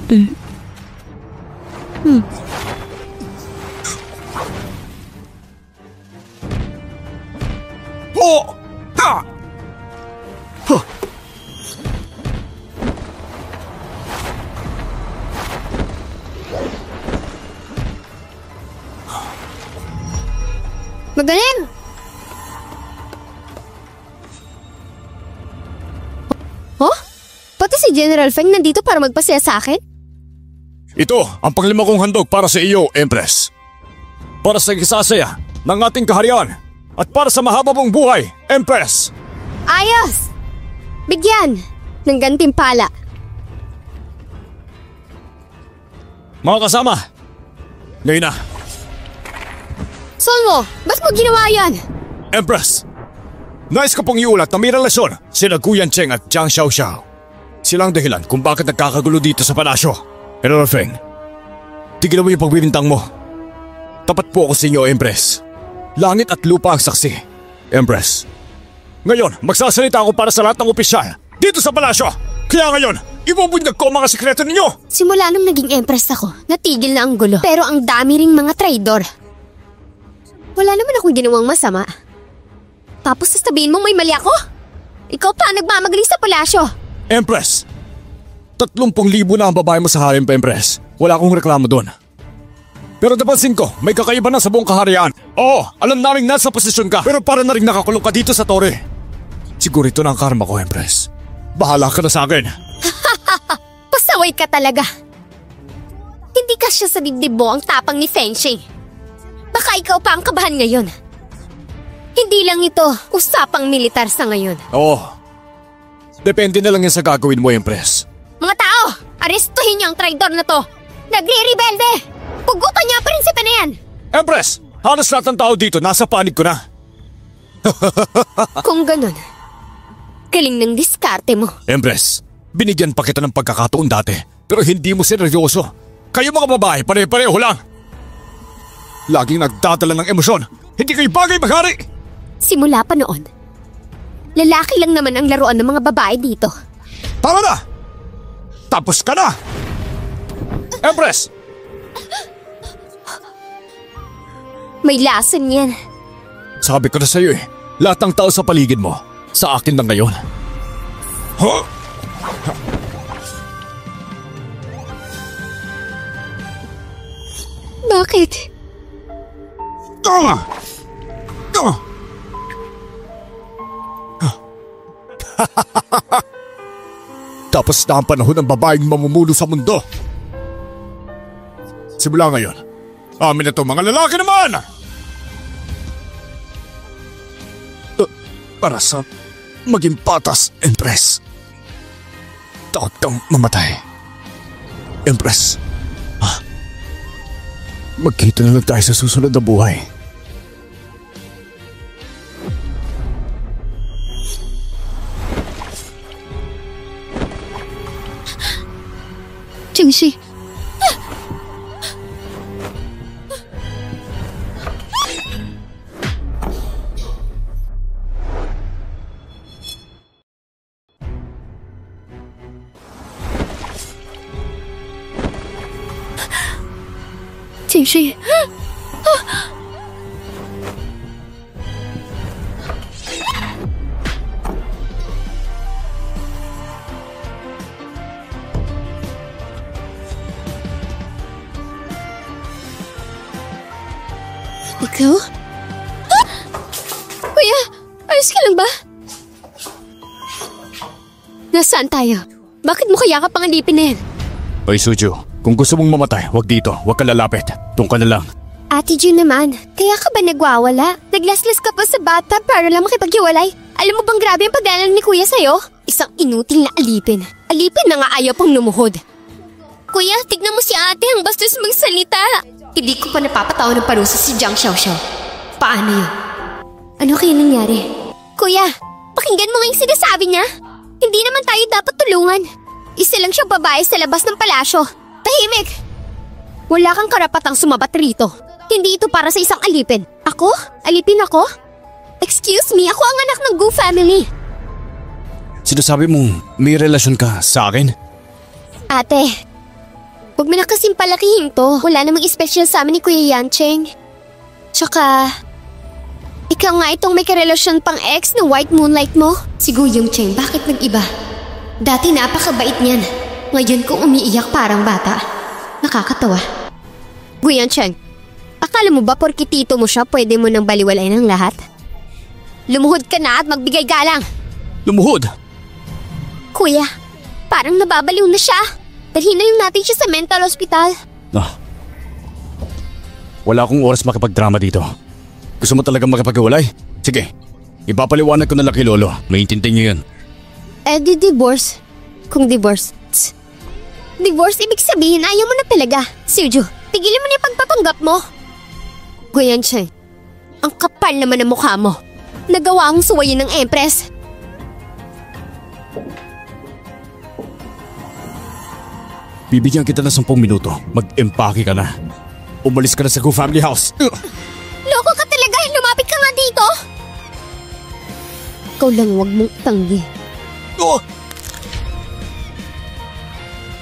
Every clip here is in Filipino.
Oh! Ah! Huh. Magaling! Oh? Pati si General Feng nandito para magpasaya sa akin? Ito ang panglima kong handog para sa iyo, Empress. Para sa ikasasaya ng ating kaharian at para sa mahaba mong buhay, Empress! Ayos! Bigyan ng gantimpala. Mga kasama, ngayon na. Sonmo, ba't mo ginawa yan? Empress, nais ko pong iulat na may relasyon sina Guyan Cheng at Jiang Xiaoxiao. Sila ang dahilan kung bakit nagkakagulo dito sa palasyo. General Feng, tigil mo yung pagbibintang mo. Tapat po ako sa inyo, Empress. Langit at lupa ang saksi, Empress. Ngayon, magsasalita ako para sa lahat ng opisyal dito sa palasyo. Kaya ngayon, ibubundag ko ang mga sikreto ninyo. Simula nung naging Empress ako, natigil na ang gulo. Pero ang dami ring mga traidor. Wala naman akong ginawang masama. Tapos sasabihin mo may mali ako? Ikaw pa ang nagmamagaling sa palasyo. Empress, 30,000 na ang babae mo sa harem, Empress. Wala akong reklamo doon. Pero napansin ko, may kakaiba na sa buong kaharian. Oo, alam naming nasa posisyon ka, pero para na rin nakakulong ka dito sa tore. Siguro ito na ang karma ko, Empress. Bahala ka na sa akin. Pasaway ka talaga. Hindi kasya sa dibdib mo ang tapang ni Fengxing. Baka ikaw pa ang kabahan ngayon. Hindi lang ito usapang militar sa ngayon. Oo. Depende na lang yan sa gagawin mo, Empress. Mga tao, arestuhin niyo ang traidor na to. Nagre-rebelde. Pugutan niyo ang prinsipe na yan. Empress, halos lahat ng tao dito nasa panig ko na. Kung ganun, galing ng diskarte mo. Empress, binigyan pa kita ng pagkakataon dati, pero hindi mo seryoso. Kayo mga babae, pare-pareho lang. Laging nagdadala ng emosyon. Hindi kayo bagay maghari. Simula pa noon, lalaki lang naman ang laruan ng mga babae dito. Tama na! Tapos ka na! Empress! May lason yan. Sabi ko na sa'yo eh, lahat ng tao sa paligid mo, sa akin na ngayon. Huh? Bakit? Tapos na ang panahon ng babaeng mamumuno sa mundo. Simula ngayon, amin na to mga lalaki naman! Para sa maging patas, Empress. Takot kang mamatay. Empress, magkita na lang tayo sa susunod na buhay. Chengxi. Chengxi. Ikaw? Kuya, ayos ka lang ba? Nasaan tayo? Bakit mo kaya ka pangalipin na yan? Oy Suju, kung gusto mong mamatay, wag dito, wag ka lalapit. Doon ka na lang. Ate Jun naman, kaya ka ba nagwawala? Naglaslas ka pa sa bata para lang makipaghiwalay? Alam mo bang grabe ang paglalang ni Kuya sa'yo? Isang inutil na alipin. Alipin na nga ayaw pang lumuhod. Kuya, tignan mo si ate, ang bastos magsalita. Hindi ko pa napapatawa ng parusa si Jiang Xiaoxiao. Paano yun? Ano kaya nangyari? Kuya, pakinggan mo nga yung sinasabi niya. Hindi naman tayo dapat tulungan. Isa lang siyang babae sa labas ng palasyo. Tahimik! Wala kang karapatang sumabat rito. Hindi ito para sa isang alipin. Ako? Alipin ako? Excuse me, ako ang anak ng Gu family. Sinasabi mong may relasyon ka sa akin? Ate, Huwag mo na kasing palakihin to. Wala namang special sa amin ni Kuya Yancheng. Tsaka, ikaw nga itong may karelasyon pang ex na white moonlight mo. Si Guyong Cheng, bakit nag-iba? Dati napakabait niyan. Ngayon kung umiiyak parang bata. Nakakatawa. Guyong Cheng, akala mo ba porke tito mo siya pwede mo nang baliwalay ng lahat? Lumuhod ka na at magbigay galang. Lumuhod? Kuya, parang nababaliw na siya. Dalhin na lang natin siya sa mental hospital. Wala akong oras makipagdrama dito. Gusto mo talagang makipag-iwalay? Sige, ipapaliwanag ko na lang kay Lolo. Maintindihan niyo yun. Di divorce. Kung divorce. Divorce, ibig sabihin ayaw mo na talaga. Suju, tigilan mo na yung pagpapanggap mo. Guyan siya. Ang kapal naman ng mukha mo. Nagawa akong suwayin ng Empress. Bibigyan kita ng 10 minuto. Mag-empake ka na. Umalis ka na sa Gu Family House. Loko ka talaga! Lumapit ka nga dito! Ikaw lang huwag mong tanggi.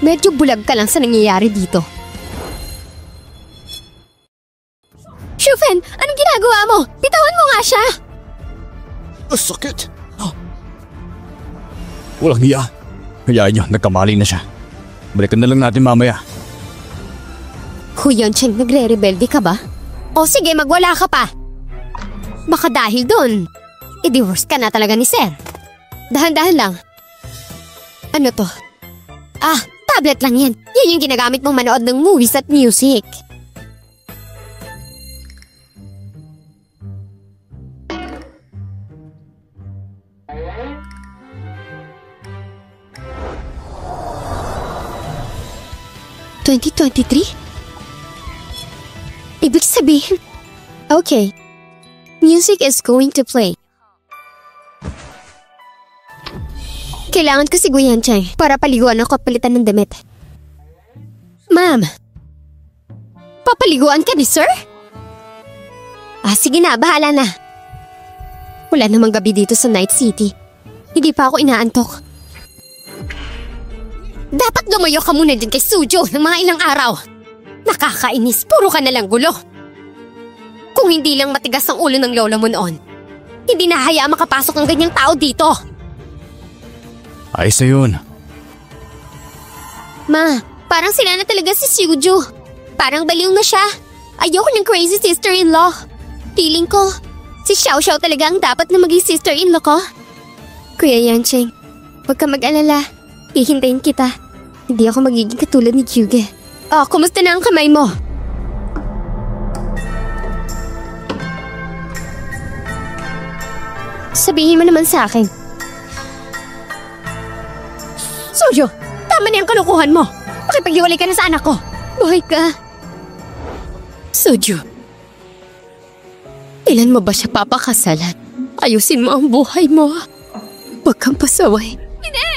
Medyo bulag ka lang sa nangyayari dito. Shufen! Anong ginagawa mo? Bitawan mo nga siya! Sakit! Walang hiya. Hayaan niyo, nagkamali na siya. Balikan na lang natin mamaya. Huyan Cheng, nagre-rebelde ka ba? O sige, magwala ka pa. Baka dahil doon, i-divorce ka na talaga ni Sir. Dahan-dahan lang. Ano to? Tablet lang yan. Yan yung ginagamit mong manood ng movies at music. (2023) Ibig sabihin, okay, music is going to play. Kailangan ko si Guyan Cheng para paliguan ako at palitan ng damit. Ma'am, papaliguan ka ni Sir? Sige na, bahala na. Wala namang gabi dito sa Night City. Hindi pa ako inaantok. Dapat lumayo ka muna din kay Sujo ng mga ilang araw. Nakakainis, puro ka nalang gulo. Kung hindi lang matigas ang ulo ng lola mo noon, hindi na hayaan makapasok ng ganyang tao dito. Ayos na yun. Ma, parang sila na talaga si Sujo. Parang baliw na siya. Ayoko ng crazy sister-in-law. Feeling ko, si Xiao Xiao talaga ang dapat na maging sister-in-law ko. Kuya Yancheng, huwag ka mag-alala. Hihintayin kita. Hindi ako magiging katulad ni Kyuge. Kumusta na ang kamay mo? Sabihin mo naman sa akin. Sujo, tama na yung kalukuhan mo. Makipag-iwalay ka na sa anak ko. Buhay ka. Sujo, ilan mo ba siya papakasalan? Ayusin mo ang buhay mo. Huwag kang pasaway. Hindi!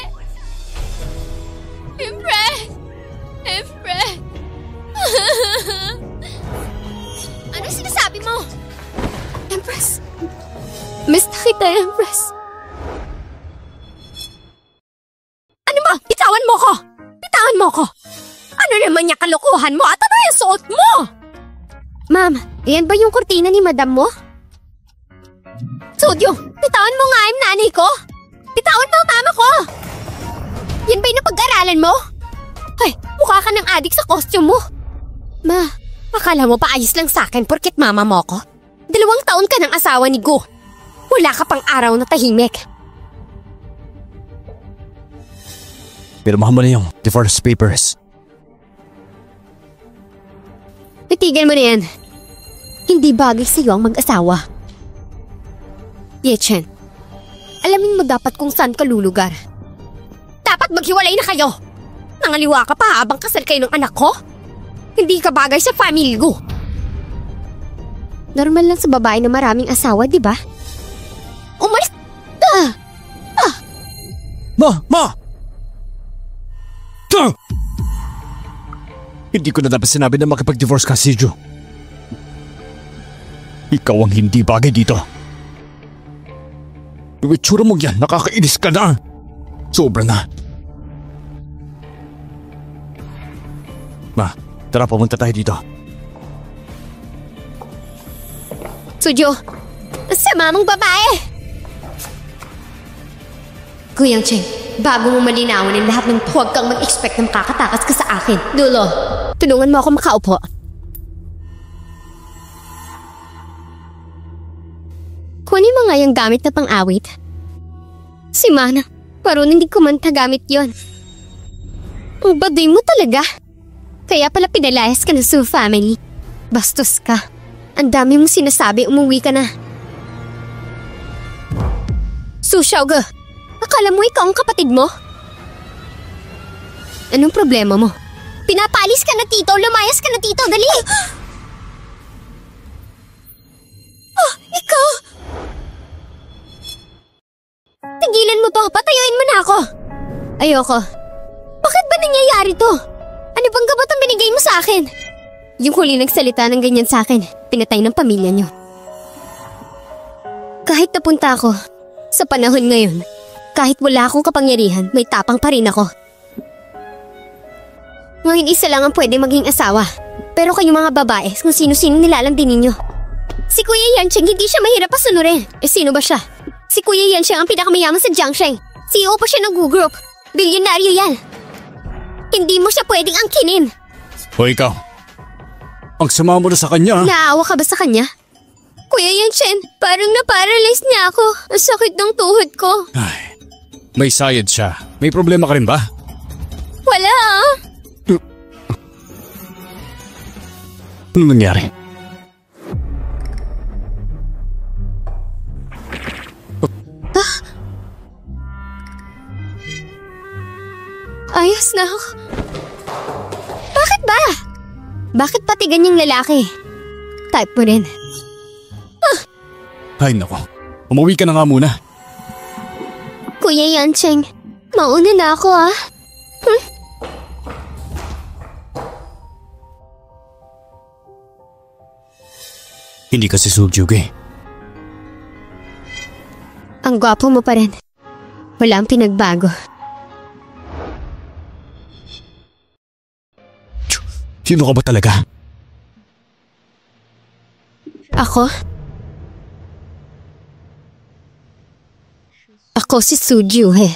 Empress! Empress! Ano sinasabi mo? Empress! Miss na kita, Empress. Ano ba? Bitawan mo ko! Bitawan mo ko! Ano naman yung kalokohan mo at ano yung suot mo? Ma'am, yan ba yung kurtina ni madam mo? Sudyo, bitawan mo nga yung nanay ko! Bitawan mo ang mama ko! Yan ba yung napag-aralan mo? Ay, mukha ka ng adik sa costume mo. Ma, akala mo pa ayos lang sa akin porket mama mo ko? 2 taon ka ng asawa ni Gu. Wala ka pang araw na tahimik. Pirmahan mo na yung divorce papers. Itigil mo na yan. Hindi bagay sa'yo ang mag-asawa. Yechen, alamin mo dapat kung saan ka lulugar. Dapat maghiwalay na kayo. Nangaliwa ka pa habang kasal kayo ng anak ko? Hindi ka bagay sa family ko. Normal lang sa babae na maraming asawa, di ba? Umalis! Ma! Hindi ko na dapat sinabi na makipag-divorce ka, Siju. Ikaw ang hindi bagay dito. Yung itsura mo yan, nakakainis ka na. Sobra na. Ma, tara pumunta tayo dito. Sujo, sama mong babae! Kuyang Cheng, bago mo malinawan ang lahat ng huwag kang mag-expect na makakatakas ka sa akin. Dulo, tulungan mo ako makaupo. Kunin mo nga yung gamit na pang-awit. Si Mana, parang hindi kumanta gamit yon. Ang baduy mo talaga. Kaya pala pinalayas ka ng Su family. Bastos ka. Ang dami mong sinasabi, umuwi ka na. Su Xiaoge, akala mo ikaw ang kapatid mo? Anong problema mo? Pinapalis ka na tito, lumayas ka na tito, dali! Oh, ikaw! Tigilan mo to, patayuin mo na ako! Ayoko. Bakit ba nangyayari to? Ano bang gamot ang binigay mo sa akin? Yung huli nagsalita ng ganyan sa akin, pinatay ng pamilya niyo. Kahit napunta ako, sa panahon ngayon, kahit wala akong kapangyarihan, may tapang pa rin ako. Ngayon isa lang ang pwede maging asawa. Pero kayong mga babae, kung sino-sino nilalandi ninyo. Si Kuya Yancheng, hindi siya mahirap pasunurin. Sino ba siya? Si Kuya Yancheng ang pinakamayaman sa Jiangsheng. CEO pa siya ng Gu Group. Bilyonaryo yan. Hindi mo siya pwedeng angkinin. O ikaw, ang sama mo na sa kanya. Naawa ka ba sa kanya? Kuya Yanchen, parang na-paralyze niya ako. Ang sakit ng tuhod ko. Ay, may sayad siya. May problema ka rin ba? Wala ah. Ano nangyari? Ayos na ako. Bakit ba? Bakit pati ganyang lalaki? Type mo rin. Ay nako, umuwi ka na nga muna. Kuya Yancheng, mauna na ako ah. Hindi kasi Sugyuge. Ang gwapo mo pa rin. Wala ang pinagbago. Sino ka ba talaga? Ako? Ako si Sugyuhe.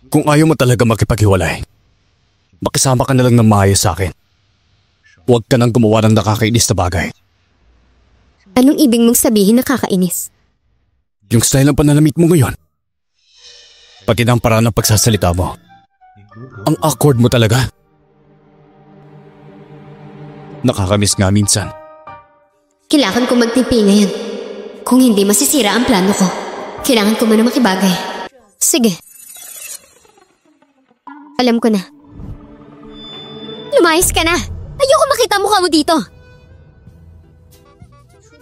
Kung ayaw mo talaga makipaghiwalay, makisama ka na lang ng maayos sa akin. Huwag ka nang gumawa ng nakakainis na bagay. Anong ibig mong sabihin nakakainis? Yung style ng pananamit mo ngayon. Pati ng paraan ng pagsasalita mo. Ang awkward mo talaga. Nakakamiss nga minsan. Kailangan ko magtipi ngayon. Kung hindi masisira ang plano ko, kailangan ko muna makibagay. Sige. Alam ko na. Lumayas ka na. Ayoko makita mukha mo dito.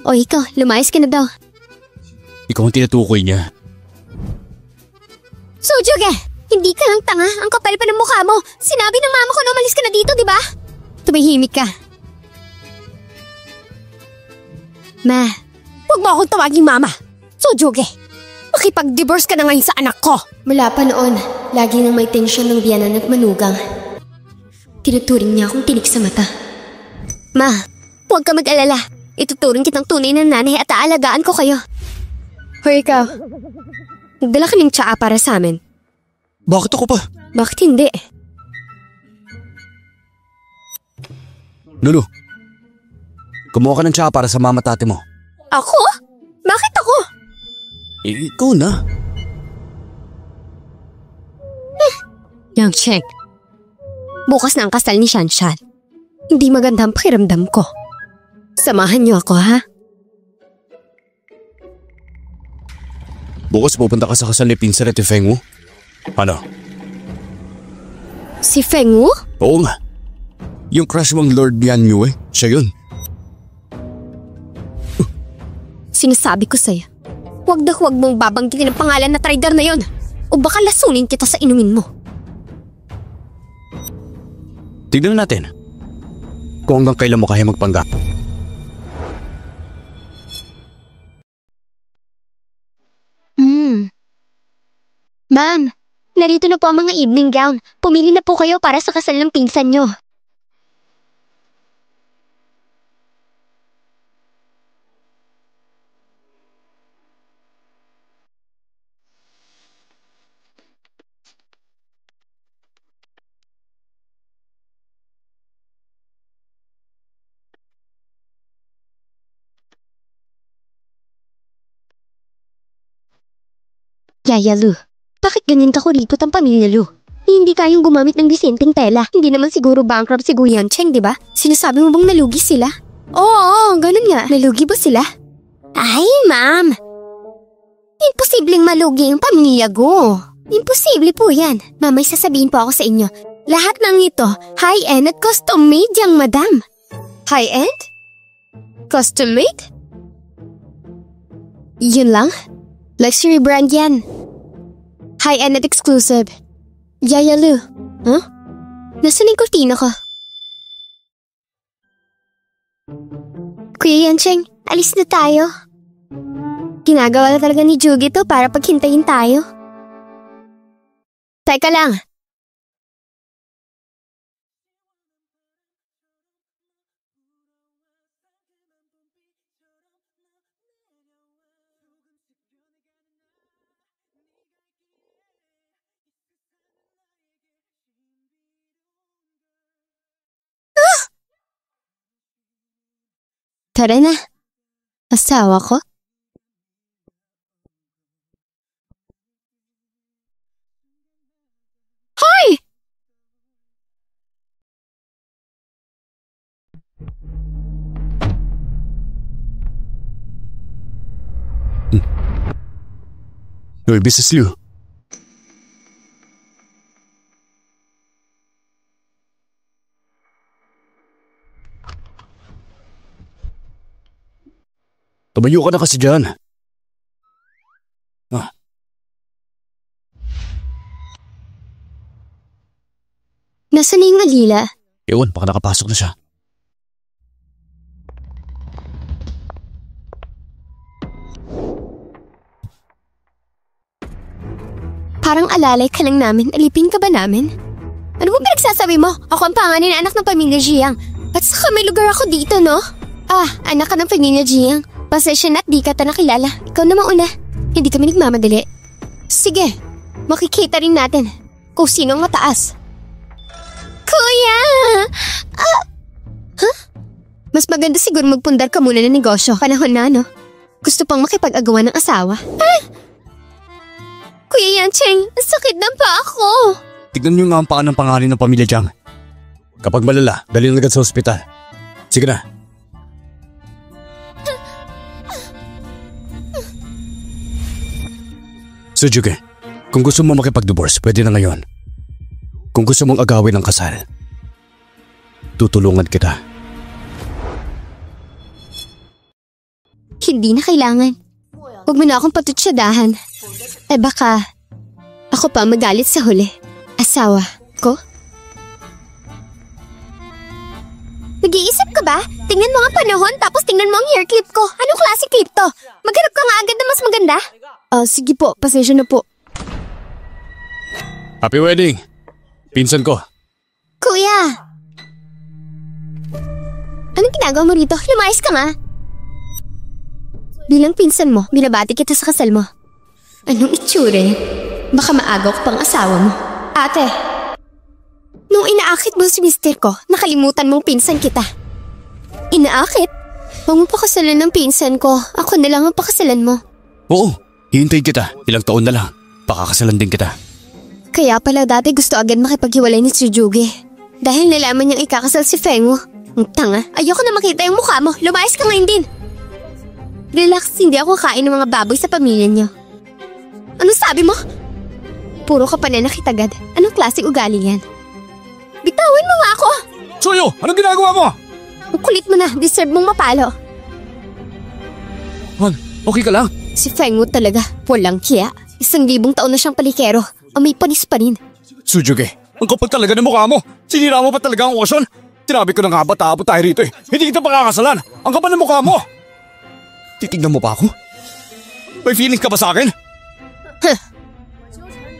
O ikaw, lumayas ka na daw. Ikaw ang tinutukoy niya. Sujuge! Hindi ka lang tanga. Ang kapal pa ng mukha mo. Sinabi ng mama ko na umalis ka na dito, di ba? Tumahimik ka. Ma, huwag mo akong tawaging mama. Sujuge! Makipag-divorce ka na ngayon sa anak ko. Mula pa noon, lagi nang may tensyon ng biyanan at manugang. Tinuturing niya akong tinik sa mata. Ma, huwag ka mag-alala. Ituturing kitang tunay na nanay at aalagaan ko kayo. Hoy ikaw, nagdala ka ng tsaa para sa amin. Bakit ako pa? Bakit hindi? Lulu, kumuha ka ng tsaa para sa mama at ate mo. Ako? Bakit ako? Ikaw na. Yang Cheng, bukas na ang kasal ni Shanshan. Hindi maganda ang pakiramdam ko. Samahan niyo ako, ha? Bukas pupunta ka sa kasal ni Pinsan at Feng Wu. Ano? Si Feng Wu? Oo nga. Yung crush mong Lord Yan Yu siya yun. Sinasabi ko sa'yo, huwag na huwag mong babanggitin ang pangalan na trader na yon. O baka lasunin kita sa inumin mo. Tignan natin kung hanggang kailan mo kaya magpanggap. Man, Narito na po ang mga evening gown. Pumili na po kayo para sa kasal ng pinsan nyo. Yaya Lu, bakit ganyan ka kuripot ang pamilya Lu? Hindi kayang gumamit ng disenteng tela. Hindi naman siguro bankrupt si Guyan Cheng, di ba? Sinasabi mo bang nalugi sila? Oo, ganun nga. Nalugi ba sila? Ay, ma'am. Imposibleng malugi ang pamilya Go. Imposible po yan. Ma'am, may sasabihin po ako sa inyo. Lahat ng ito, high-end at custom-made yang madam. High-end? Custom-made? Yun lang? Luxury brand yan. High-end at exclusive. Yaya Lu. Huh? Nasaan yung kurtina ko? Kuya Yancheng, alis na tayo. Ginagawa na talaga ni Jugi to para paghintayin tayo. Teka lang. Tara na. Asawa ko? Hoy! Uy, Mrs. Liu. Tumayo ka na kasi dyan. Nasaan na yung Alila? Ewan, baka nakapasok na siya. Parang alalay ka lang namin. Alipin ka ba namin? Ano ba pinagsasabi mo? Ako ang panganin na anak ng pamilya Jiang. At saka may lugar ako dito, no? Anak ka ng pamilya Jiang. Pasensya na't di ka ta nakilala. Ikaw na mauna. Hindi kami nagmamadali. Sige, makikita rin natin kung sino ang mataas. Kuya! Mas maganda siguro magpundar ka muna ng negosyo. Panahon na, no? Gusto pang makipag-agawan ng asawa. Kuya Yancheng, ang sakit ng paa ko. Tignan niyo nga ang paa ng pangalan ng pamilya Jiang. Kapag malala, dali na agad sa ospital. Sige na. Sujuki, kung gusto mo makipag-divorce, pwede na ngayon. Kung gusto mong agawin ang kasal, tutulungan kita. Hindi na kailangan. Huwag mo na akong patutsadahan. Baka ako pa magalit sa huli. Asawa ko? Nag-iisip ka ba? Tingnan mo ang panahon tapos tingnan mo ang hair clip ko. Anong klase clip to? Maghanap ka nga agad na mas maganda. Sige po, pasensya na po. Happy wedding! Pinsan ko. Kuya! Anong ginagawa mo rito? Lumayas ka nga. Bilang pinsan mo, binabati kita sa kasal mo. Anong itsure? Baka maagaw ko pang asawa mo. Ate! Nung inaakit mo si mister ko, nakalimutan mong pinsan kita. Inaakit? Huwag mo pakasalan ng pinsan ko. Ako na lang ang pakasalan mo. Oo, hihintayin kita. Ilang taon na lang. Pakakasalan din kita. Kaya pala dati gusto agad makipaghiwalay ni Tsujugi. Dahil nalaman niyang ikakasal si Fengu. Ang tanga, ayoko na makita yung mukha mo. Lumayas ka ngayon din. Relax, hindi ako kain ng mga baboy sa pamilya niyo. Ano sabi mo? Puro ka pananakit agad. Anong klaseng ugali yan? Bitawan mo nga ako! Soyo, anong ginagawa mo? Ang kulit mo na, deserve mong mapalo. Han, okay ka lang? Si Fengu talaga, walang kiya. 1,000 taon na siyang palikero. May panis pa rin. Sujugi, ang kapal talaga ng mukha mo. Sinira mo pa talaga ang okasyon. Tinabi ko na nga ba tapo tayo rito eh. Hindi kita pakakasalan. Ang kapal ng mukha mo. Titignan mo pa ako? May feeling ka ba sa akin?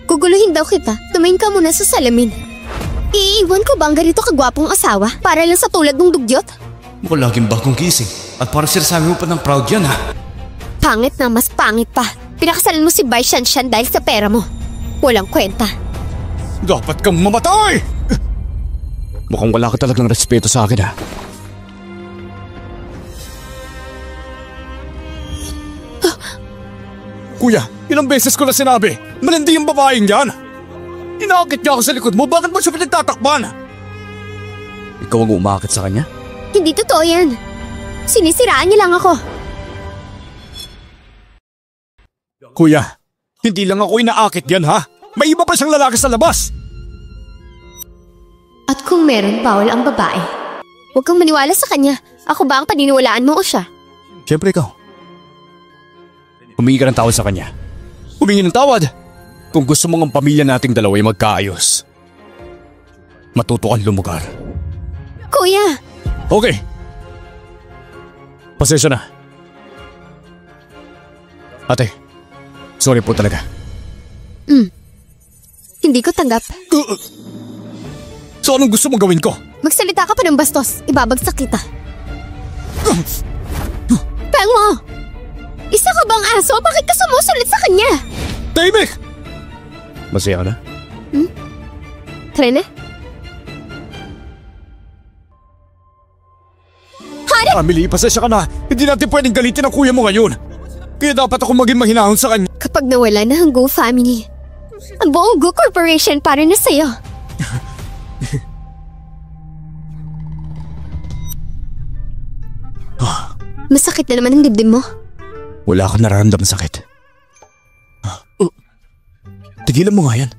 Guguluhin daw kita. Tumingin ka muna sa salamin. Iiwan ko ba ang ganito kagwapong asawa para lang sa tulad ng dugyot? Mukhang laging bagong gising. At parang sinasabi mo pa ng proud yan ha. Pangit na mas pangit pa. Pinakasalan mo si Bai Shanshan dahil sa pera mo. Walang kwenta. Dapat kang mamatay! Mukhang wala ka talagang respeto sa akin ha. Kuya, ilang beses ko na sinabi, malandi yung babaeng yan. Inaakit niya ako sa likod mo, bakit mo siya pinagtatakpan? Ikaw ang umakit sa kanya? Hindi totoo yan. Sinisiraan niya lang ako. Kuya, hindi lang ako inaakit yan ha. May iba pa siyang lalaki sa labas. At kung meron, bawal ang babae. Huwag kang maniwala sa kanya. Ako ba ang paniniwalaan mo o siya? Siyempre ikaw. Humingi ka ng tawad sa kanya. Humingi ng tawad! Kung gusto mong ang pamilya nating dalawa ay magkaayos. Matuto kang lumugar. Kuya! Okay. Pasensya na. Ate, sorry po talaga. Hindi ko tanggap. So anong gusto mong gawin ko? Magsalita ka pa ng bastos. Ibabagsak kita. Peng mo! Isa ka bang aso? Bakit ka sumusulit sa kanya? Tahimik! Masaya ka na? Trene? Hari! Emily, pasensya ka na. Hindi natin pwedeng galitin ang kuya mo ngayon. Kaya dapat ako maging mahinahon sa kanya. Kapag nawala na ang Go family, ang buong Go Corporation para na sa'yo. Masakit na naman ang dibdib mo. Wala akong nararamdaman sakit. Tigilan mo nga yan.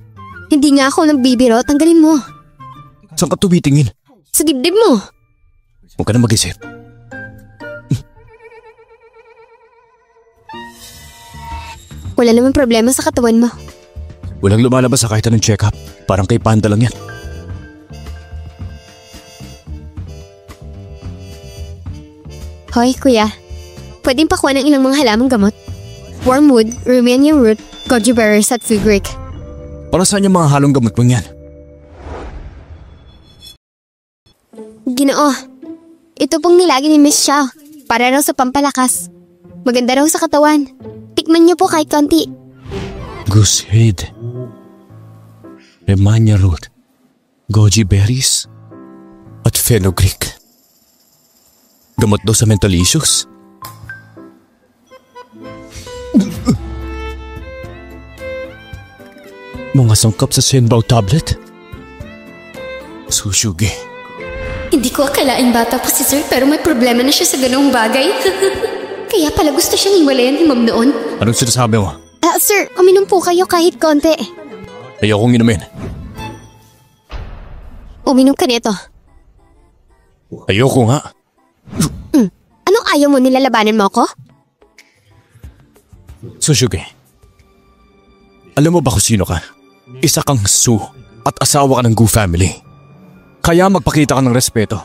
Hindi nga ako nagbibiro. Tanggalin mo. Saan ka tumitingin? Sa dibdib mo. Huwag ka na mag-isip. Wala naman problema sa katawan mo. Walang lumalabas sa kahit anong check-up. Parang kay Panda lang yan. Hoy, kuya. Pwedeng pakuha ng ilang mga halamang gamot. Wormwood, Romania root, goji berries at fenugreek. Para saan yung mga halong gamot mo yan? Ginoo, ito pong nilagi ni Miss Xiao. Para raw sa pampalakas. Maganda raw sa katawan. Tikman niyo po kahit konti. Goose head. Romania root. Goji berries. At fenugreek. Gamot daw sa mental issues. Mga sangkap sa Shenbao tablet. Sushugi. Hindi ko akalain bata pa si Sir pero may problema na siya sa ganung bagay. Kaya pala gusto siyang hiwalayan ni Ma'am noon. Anong sinasabi mo? Sir, uminom po kayo kahit konti. Ayokong inumin. Uminom ka nito. Ayoko nga. Anong ayaw mo, nilalabanan mo ako? Sushugi. Alam mo ba kung sino ka? Isa kang Su at asawa ka ng Gu family. Kaya magpakita ka ng respeto.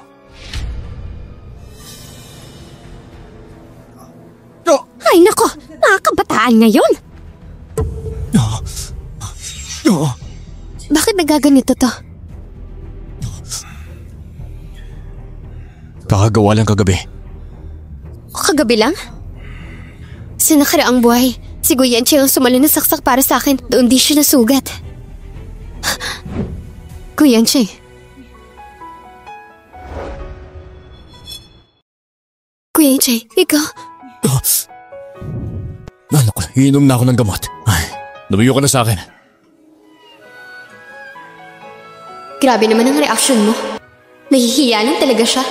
Ay nako, mga kabataan ngayon. Bakit nagaganito to? Kakagawa lang kagabi. Kagabi lang? Sa nakaraang buhay, si Guyanchi ang sumali ng saksak para sa akin. Doon di siya nasugat. Guyanchi. Guyanchi, ikaw? Ano ko, iinom na ako ng gamot. Ay, lumayo ka na sa akin. Grabe naman ang reaksyon mo. Nahihiya lang talaga siya.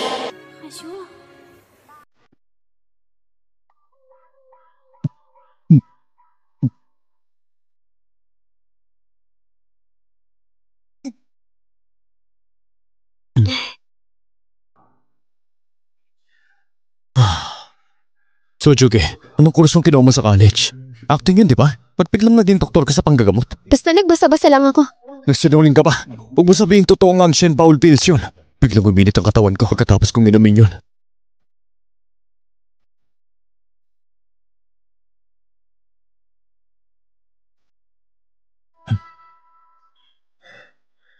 So, Juge, anong kurso mong kinuha mo sa college? Acting yun, di ba? Ba't biglang naging doktor ka sa panggagamot? Basta nagbasa-basa lang ako. Nagsinungaling ka ba? Huwag mo sabihin totoo nga ang Shen Paul pills yun. Biglang uminit ang katawan ko pagkatapos kong inumin yun.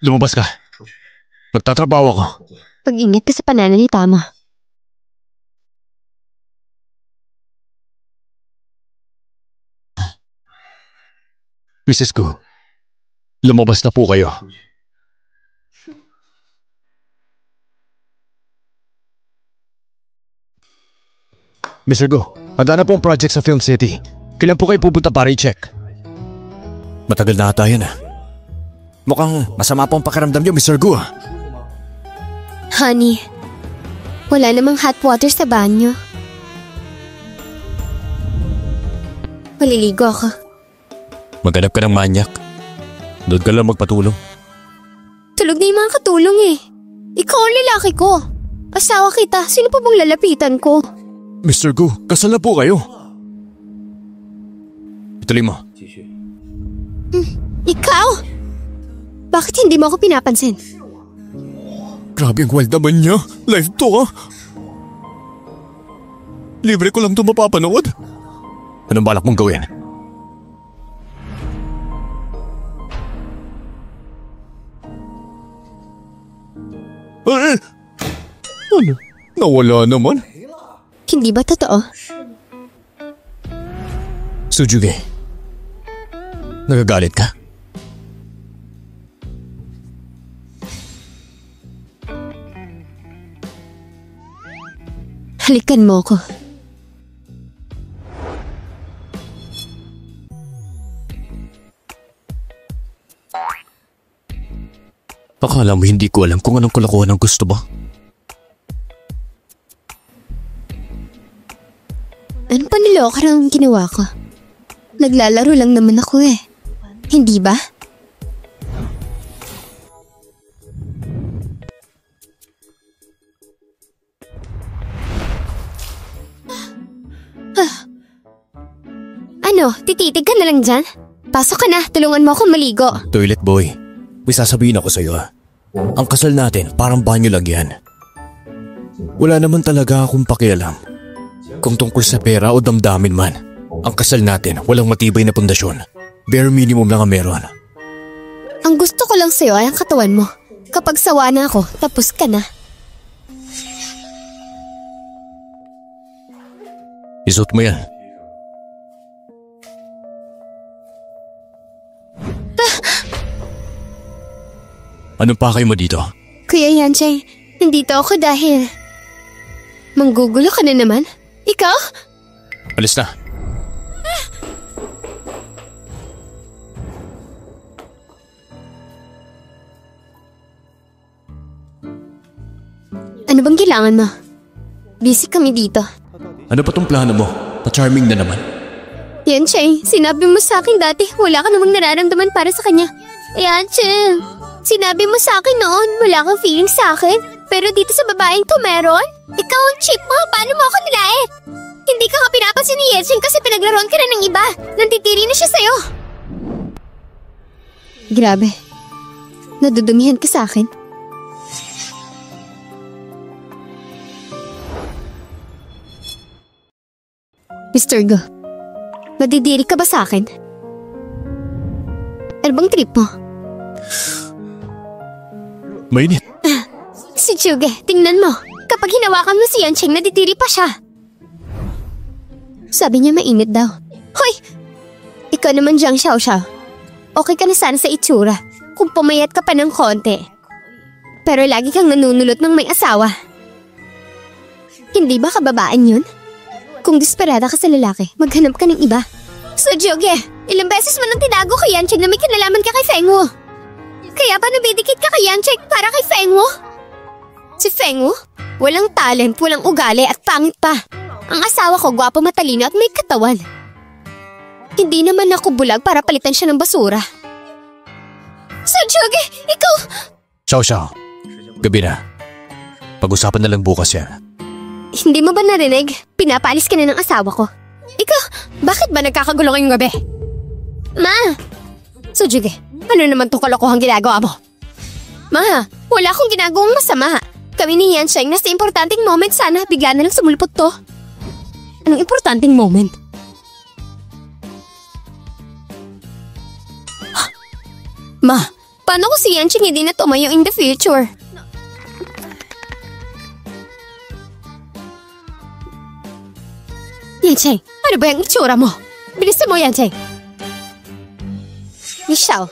Lumabas ka. Nagtatrabaho ako. Pag-ingat ka sa pananalita mo. Mrs. Gu, lumabas na po kayo. Mr. Gu, handa na po ang project sa Film City. Kailan po kayo pupunta para i-check? Matagal na ata yun. Mukhang masama po ang pakiramdam niyo, Mr. Gu. Honey, wala namang hot water sa banyo. Maliligo ako. Maghanap ka ng manyak. Doon ka lang magpatulong. Tulog na yung mga katulong eh. Ikaw ang lalaki ko. Asawa kita, sino pa bang lalapitan ko? Mr. Gu, kasal na po kayo. Ituloy mo. Ikaw? Bakit hindi mo ako pinapansin? Grabe ang wild naman niya. Live to ha. Libre ko lang ito mapapanood. Anong balak mong gawin? Ano? Nawala naman. Hindi ba totoo? Sujuge, nagagalit ka? Halikan mo ko. Akala mo hindi ko alam kung anong kalokohan ang gusto ba? Ano pa niloko ang ginawa ko? Naglalaro lang naman ako eh. Hindi ba? Ano, tititig ka na lang dyan? Pasok ka na, tulungan mo akong maligo. Toilet boy, may sasabihin ako sa'yo ha. Ang kasal natin parang banyo lang yan. Wala naman talaga akong pakialam kung tungkol sa pera o damdamin man. Ang kasal natin walang matibay na pundasyon. Bare minimum lang ang meron. Ang gusto ko lang sa'yo ay ang katawan mo. Kapag sawa na ako, tapos ka na. Isuot mo yan. Anong pakay mo dito? Kuya Yancheng, nandito ako dahil... Manggugulo ka na naman? Ikaw? Alis na. Ano bang kailangan mo? Busy kami dito. Ano pa tong plano mo? Pa-charming na naman. Yancheng, sinabi mo sa akin dati wala ka namang nararamdaman para sa kanya. Yancheng, sinabi mo sa akin noon wala kang feeling sa akin. Pero dito sa babaeng to meron? Ikaw ang cheap mo, paano mo ako nilait? Hindi ka nga pinapansin ni Yancheng kasi pinaglaruan ka na ng iba. Nanditiri na siya sa'yo. Grabe. Nadudumihan ka sa akin. Mr. Go, madidiri ka ba sa akin? Ano bang trip mo? Mainit. Si Chuge, tingnan mo. Kapag hinawakan mo si Yancheng, nadidiri pa siya. Sabi niya mainit daw. Hoy! Ikaw naman Jiang Xiaoxiao. Okay ka na sana sa itsura kung pumayat ka pa ng konti. Pero lagi kang nanunulot ng may asawa. Hindi ba kababaan yun? Kung desperada ka sa lalaki, maghanap ka ng iba. So Chuge, ilang beses mo nang tinago kay Yancheng na may kinalaman ka kay Fengwu. Kaya ba nabidikit ka kay Yancheng para kay Fengwu? Si Fengwu? Walang talent, walang ugali at pangit pa. Ang asawa ko gwapo, matalino at may katawan. Hindi naman ako bulag para palitan siya ng basura. So Chuge, ikaw... Xiao, gabi na. Pag-usapan na lang bukas yan. Hindi mo ba narinig? Pinapaalis ka na ng asawa ko. Ikaw, bakit ba nagkakagulo ngayong gabi? Ma! So Chuge, ano naman itong kalokohang ginagawa mo? Ma, wala akong ginagawang masama. Kami ni Yancheng nasa importanteng moment sana, bigla na lang sumulpot to. Anong importanteng moment? Ma, Paano kung si Yanching hindi na tumayo in the future? Yanching, ano ba yung itsura mo? Bilisan mo, Yanching. Michelle,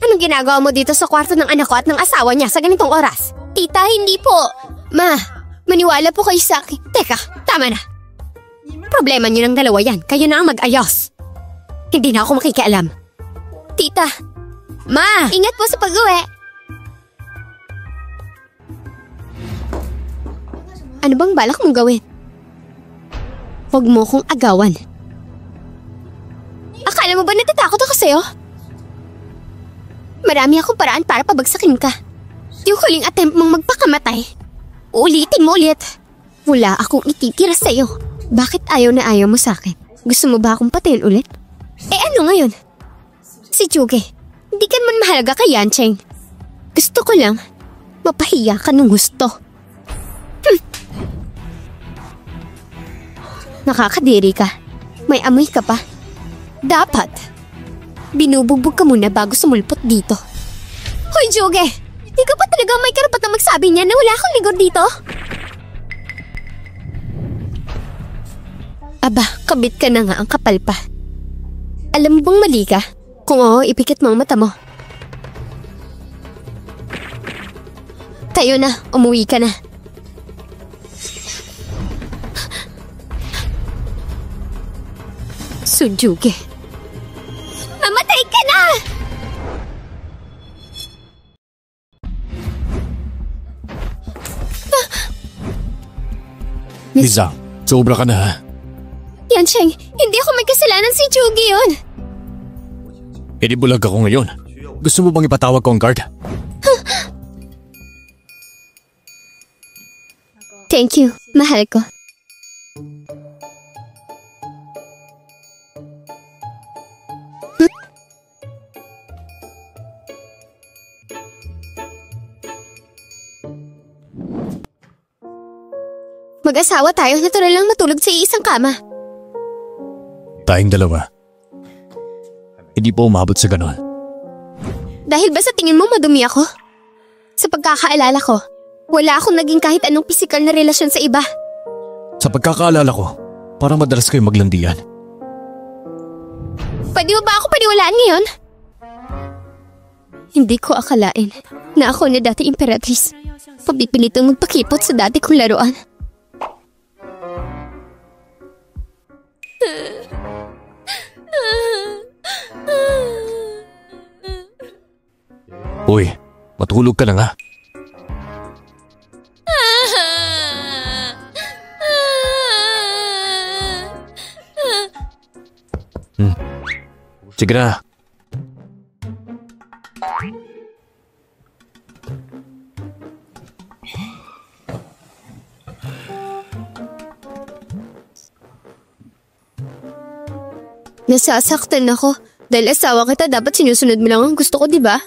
anong ginagawa mo dito sa kwarto ng anak ko at ng asawa niya sa ganitong oras? Tita, hindi po. Ma, maniwala po kayo sa akin. Teka, tama na. Problema niyo ng dalawa yan. Kayo na ang mag-ayos. Hindi na ako makikialam. Tita, Ma, ingat po sa pag-uwi. Ano bang balak mong gawin? Huwag mo kong agawan. Akala mo ba natatakot ako sa'yo? Marami akong paraan para pabagsakin ka. Yung huling attempt mong magpakamatay. Ulitin mo ulit. Wala akong ititira sa'yo. Bakit ayaw na ayaw mo sa'kin? Gusto mo ba akong patayin ulit? Eh ano ngayon? Si Juge, hindi ka naman mahalaga kay Yancheng. Gusto ko lang, mapahiya ka nung gusto. Nakakadiri ka. May amoy ka pa. Dapat, binubugbog ka muna bago sumulpot dito. Hoy, Juge! Di ka pa talaga may karapatang magsabi niya na wala akong ligor dito? Aba, kabit ka na nga ang kapal pa. Alam mo bang mali ka? Kung oo, ipikit mo ang mata mo. Tayo na, umuwi ka na. Sujuge. Mamatay ka na! Liza, sobra ka na ha. Yancheng, hindi ako may kasalanan, si Jugi yun. E di bulag ako ngayon. Gusto mo bang ipatawag ko ang guard? Thank you, mahal ko. Mag-asawa tayo, natural lang matulog sa isang kama. Tayong dalawa. Hindi po umabot sa ganon. Dahil ba sa tingin mo madumi ako? Sa pagkakaalala ko, wala akong naging kahit anong pisikal na relasyon sa iba. Sa pagkakaalala ko, parang madalas kayo maglandian. Pwede mo ba ako paniwalaan ngayon? Hindi ko akalain na ako na dati imperatrice. Pabipilitong magpakipot sa dati kong laruan. Uy, matulog ka na nga. Sige na. Nasasaktan ako. Dahil asawa kita, dapat sinusunod mo lang ang gusto ko, di ba?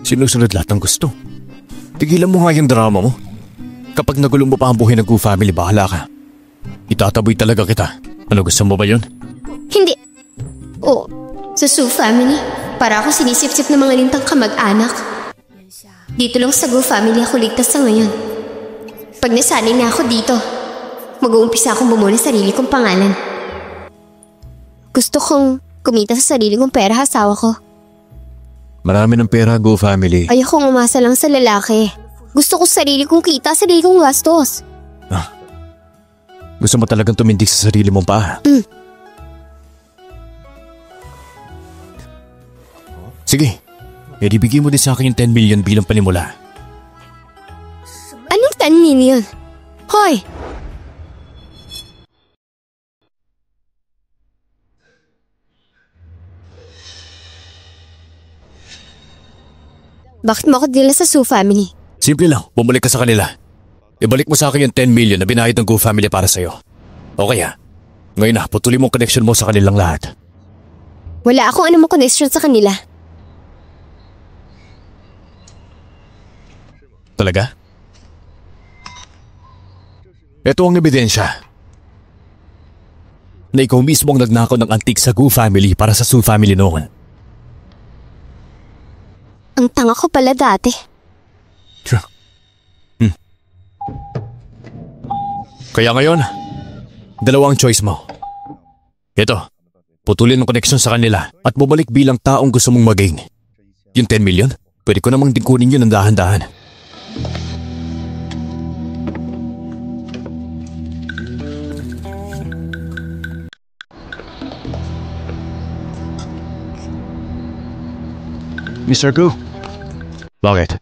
Sinusunod lahat ng gusto. Tigilan mo nga yung drama mo. Kapag nagulong mo pa ang buhay ng Gu family, bahala ka. Itataboy talaga kita. Ano, gusto mo ba yun? Hindi. Oo, sa Su family, para ako sinisip-sip ng mga lintang kamag-anak. Dito lang sa Gu family ako ligtas sa ngayon. Pag nasanay na ako dito, mag-uumpisa akong bumuna sarili kong pangalan. Gusto kong kumita sa sarili kong pera, asawa ko. Marami ng pera, Gu family. Ayokong umasa lang sa lalaki. Gusto ko sarili kong kita, sarili kong gastos. Gusto mo talagang tumindig sa sarili mong paa? Sige, ibigay mo din sa akin yung 10 million bilang panimula. Anong 10 million? Hoy! Bakit mo ako dila sa Su family? Simple lang, bumalik ka sa kanila. Ibalik mo sa akin yung 10 million na binayad ng Gu family para sa'yo. Okay ha? Ngayon na, putuli mo ang connection mo sa kanilang lahat. Wala akong anumang connection sa kanila. Talaga? Ito ang ebidensya. na ikaw mismo ang nagnakaw ng antik sa Gu family para sa Su family noon. Ang tanga ko pala dati. Kaya ngayon, dalawang choice mo. Ito, putulin ang koneksyon sa kanila at bumalik bilang taong gusto mong maging. Yung 10 million, pwede ko namang dingkunin yun ng dahan-dahan. Mr. Gu. Bakit?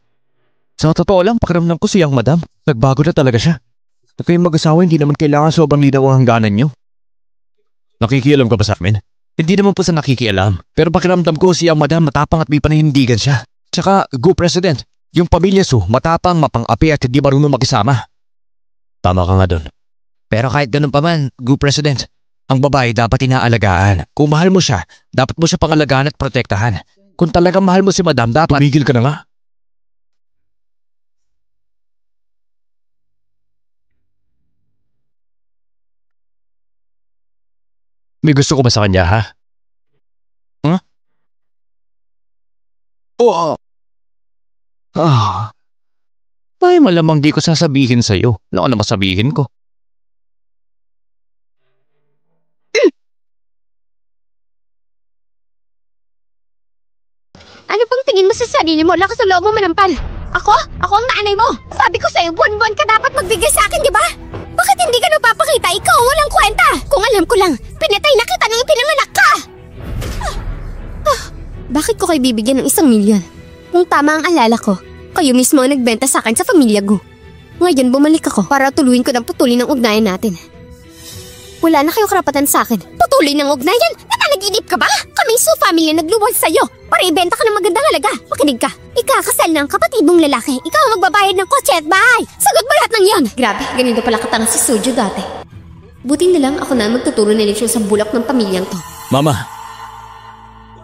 Sa totoo lang, pakiramdam ko siyang madam. Nagbago na talaga siya. At kayong mag-asawa, hindi naman kailangan sobrang linaw ang hangganan niyo. Nakikialam ka ba sa amin? Hindi naman po sa nakikialam. Pero pakiramdam ko siyang madam matapang at may paninindigan siya. Tsaka, Gu President, yung pamilya Su, matapang, mapang-api at hindi marunong makisama. Tama ka nga doon. Pero kahit ganun pa man, Gu President, ang babae dapat inaalagaan. Kung mahal mo siya, dapat mo siya pangalagaan at protektahan. Kung talagang mahal mo si madam, dapat... Tumigil ka na nga. May gusto ko ba sa kanya, ha? Huh? Oo. Ay, malamang di ko sasabihin sa'yo. Ano na masabihin ko? Ano pang tingin mo sa sarili mo? Lakas ng loob mo manampal. Ako? Ako ang nanay mo. Sabi ko sa'yo, buwan-buwan ka dapat magbigay sa akin, di ba? Bakit hindi ka napapakita? Ikaw walang kwenta. Kung alam ko lang, pinatay na kita nang ipinanganak ka. Bakit ko kayo bibigyan ng 1 milyon? Kung tama ang alala ko, kayo mismo ang nagbenta sa akin sa pamilya Gu. Ngayon bumalik ako para tuluyin ko ng putulin ng ugnayan natin. Wala na kayong karapatan sa akin. Putulin ng ugnayan? Nananaginip ka ba? Kaming Su family nagluwal sa'yo para ibenta ka ng magandang halaga. Makinig ka. Ikakasal ng kapatid mong lalaki. Ikaw ang magbabayad ng kotse at bahay. Sagot mo lahat ng yon. Grabe, ganito pala katanga si Suju dati. Buti na lang ako na magtuturo ng leksyon sa bulak ng pamilyang to. Mama,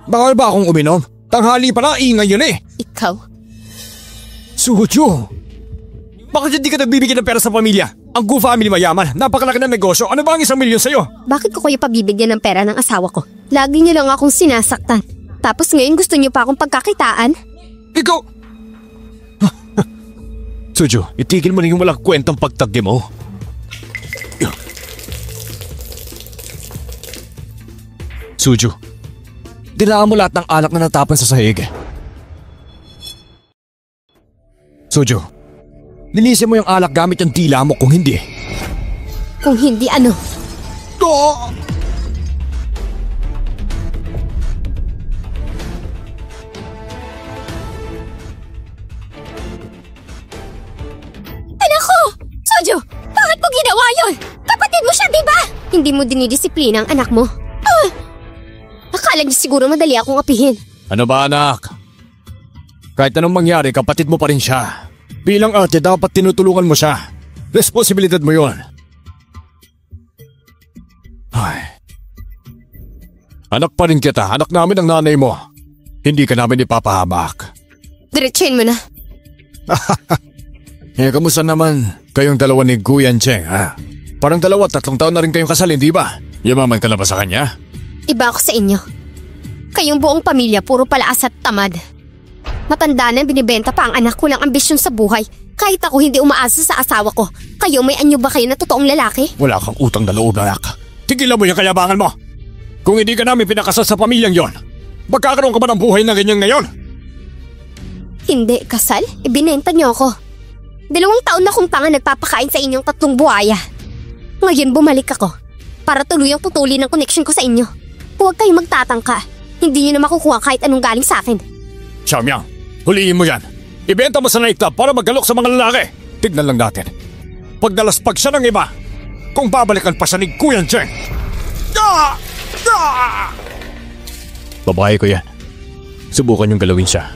bawal ba akong uminom? Tanghali pa na, ingay yun eh. Ikaw? Suju, bakit hindi ka nagbibigyan ng pera sa pamilya? Ang Gu family mayaman, napakalaki ng negosyo. Ano ba ang 1 milyon sa'yo? Bakit ko kayo pabibigyan ng pera ng asawa ko? Lagi niyo lang akong sinasaktan. Tapos ngayon gusto niyo pa akong pagkakitaan? Ikaw! Suju, itigil mo na yung walang kwentang pagtagdi mo. Suju, dilaan mo lahat ng alak na natapon sa sahig. Suju, linisin mo yung alak gamit yung dila mo kung hindi. Kung hindi ano? Oh! Anak ko! Suju! Bakit mo ginawa yun? Kapatid mo siya, di ba? Hindi mo dinidisiplina ang anak mo. Akala niyo siguro madali akong apihin. Ano ba anak? Kahit anong mangyari, kapatid mo pa rin siya. Bilang ate, dapat tinutulungan mo siya. Responsibilidad mo yun. Ay. Anak pa rin kita, anak namin ang nanay mo. Hindi ka namin ipapahamak. Diretsuhin mo na. Kamusta naman kayong dalawa ni Gu Yancheng, ha? Parang 2-3 taon na rin kayong kasal, hindi ba? Yumaman ka na ba sa kanya? Iba ako sa inyo. Kayong buong pamilya puro palaas at tamad. Matanda na binibenta pa ang anak ko lang ambisyon sa buhay. Kahit ako hindi umaasa sa asawa ko. Kayo may anyo ba kayo na totoong lalaki? Wala kang utang na loob, anak. Tigilan mo yung kayabangan mo. Kung hindi ka namin pinakasal sa pamilyang yon, magkakaroon ka ba ng buhay na ganyan ngayon? Hindi, kasal? Ibinenta niyo ako. 2 taon na kong tanga nagpapakain sa inyong 3 buhaya. Ngayon bumalik ako para tuluyang putulin ang connection ko sa inyo. Huwag kayong magtatangka. Hindi niyo na makukuha kahit anong galing sa akin. Xiaomiang, huliin mo yan. Ibenta mo sa nightclub para magalok sa mga lalaki. Tignan lang natin. Pag nalaspag siya ng iba, kung babalikan pa siya ni Gu Yancheng. Babae ko yan. Subukan yung galawin siya.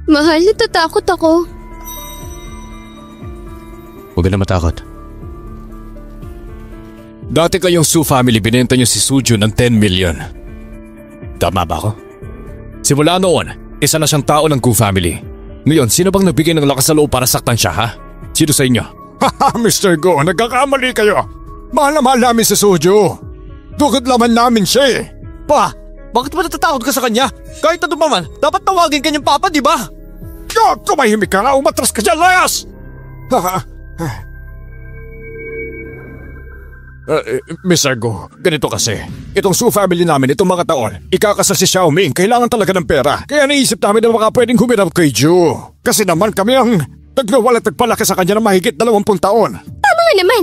Mahal, natatakot ako. Huwag ka na matakot. Dati kayong Su family, binenta niyo si Suju ng 10 million. Tama ba ako? Simula noon, isa na siyang tao ng Gu family. Ngayon, sino bang nagbigay ng lakas sa loob para saktan siya, ha? Sino sa inyo? Haha, Mr. Go, nagkakamali kayo. Mahal na mahal namin si Suju. Dukot laman namin siya eh. Pa, bakit ba natatakot ka sa kanya? Kahit ano ba man, dapat tawagin kanyang papa, di ba? Tumahimik ka nga, umatras ka dyan, layas! Mr. Go, ganito kasi. Itong Su family namin itong mga taon, ikakasal si Xiao Ming, kailangan talaga ng pera. Kaya naisip namin na baka pwedeng humirap kay Ju. Kasi naman kami ang nagnawal at nagpalaki sa kanya ng mahigit 20 taon. Tama nga naman.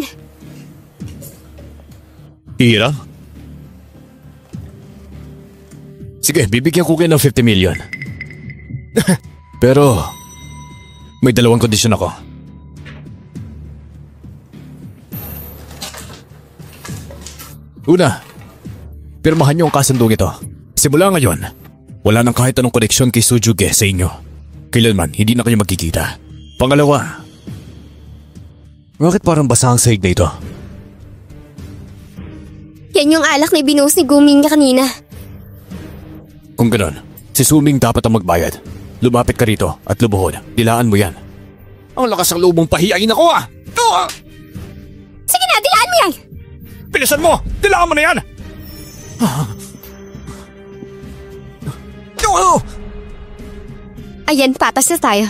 Ira? Sige, bibigyan ko kayo ng 50 million. Pero, may 2 kondisyon ako. Una, pirmahan niyo ang kasundong ito. Simula ngayon, wala nang kahit anong koneksyon kay Sujuge sa inyo. Kailanman, hindi na kayo magkikita. Pangalawa, bakit parang basa ang sahig na ito? Yan yung alak na binuhos ni Guming niya kanina. Kung ganon, si Suming dapat ang magbayad. Lumapit ka rito at lubuhod. Dilaan mo yan. Ang lakas ng lubong pahiyain ako ah! Sige na, dilaan mo yan! Bilisan mo! Dilaan mo na yan! Ayan, patas na tayo.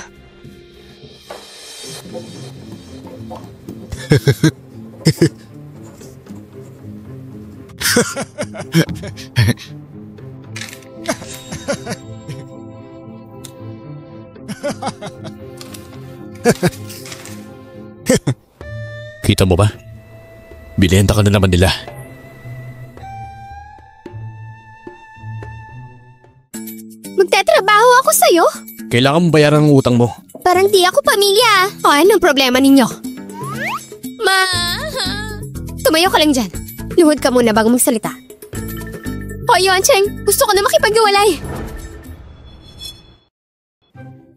Kita mo ba? Binenta ka na naman nila. Magtatrabaho ako sa'yo? Kailangan mong bayaran ang utang mo. Parang di ako pamilya. O, anong problema ninyo? Ma! Tumayo ka lang dyan. Luhod ka muna bago magsalita. O, Yuancheng, gusto ko na makipag-iwalay.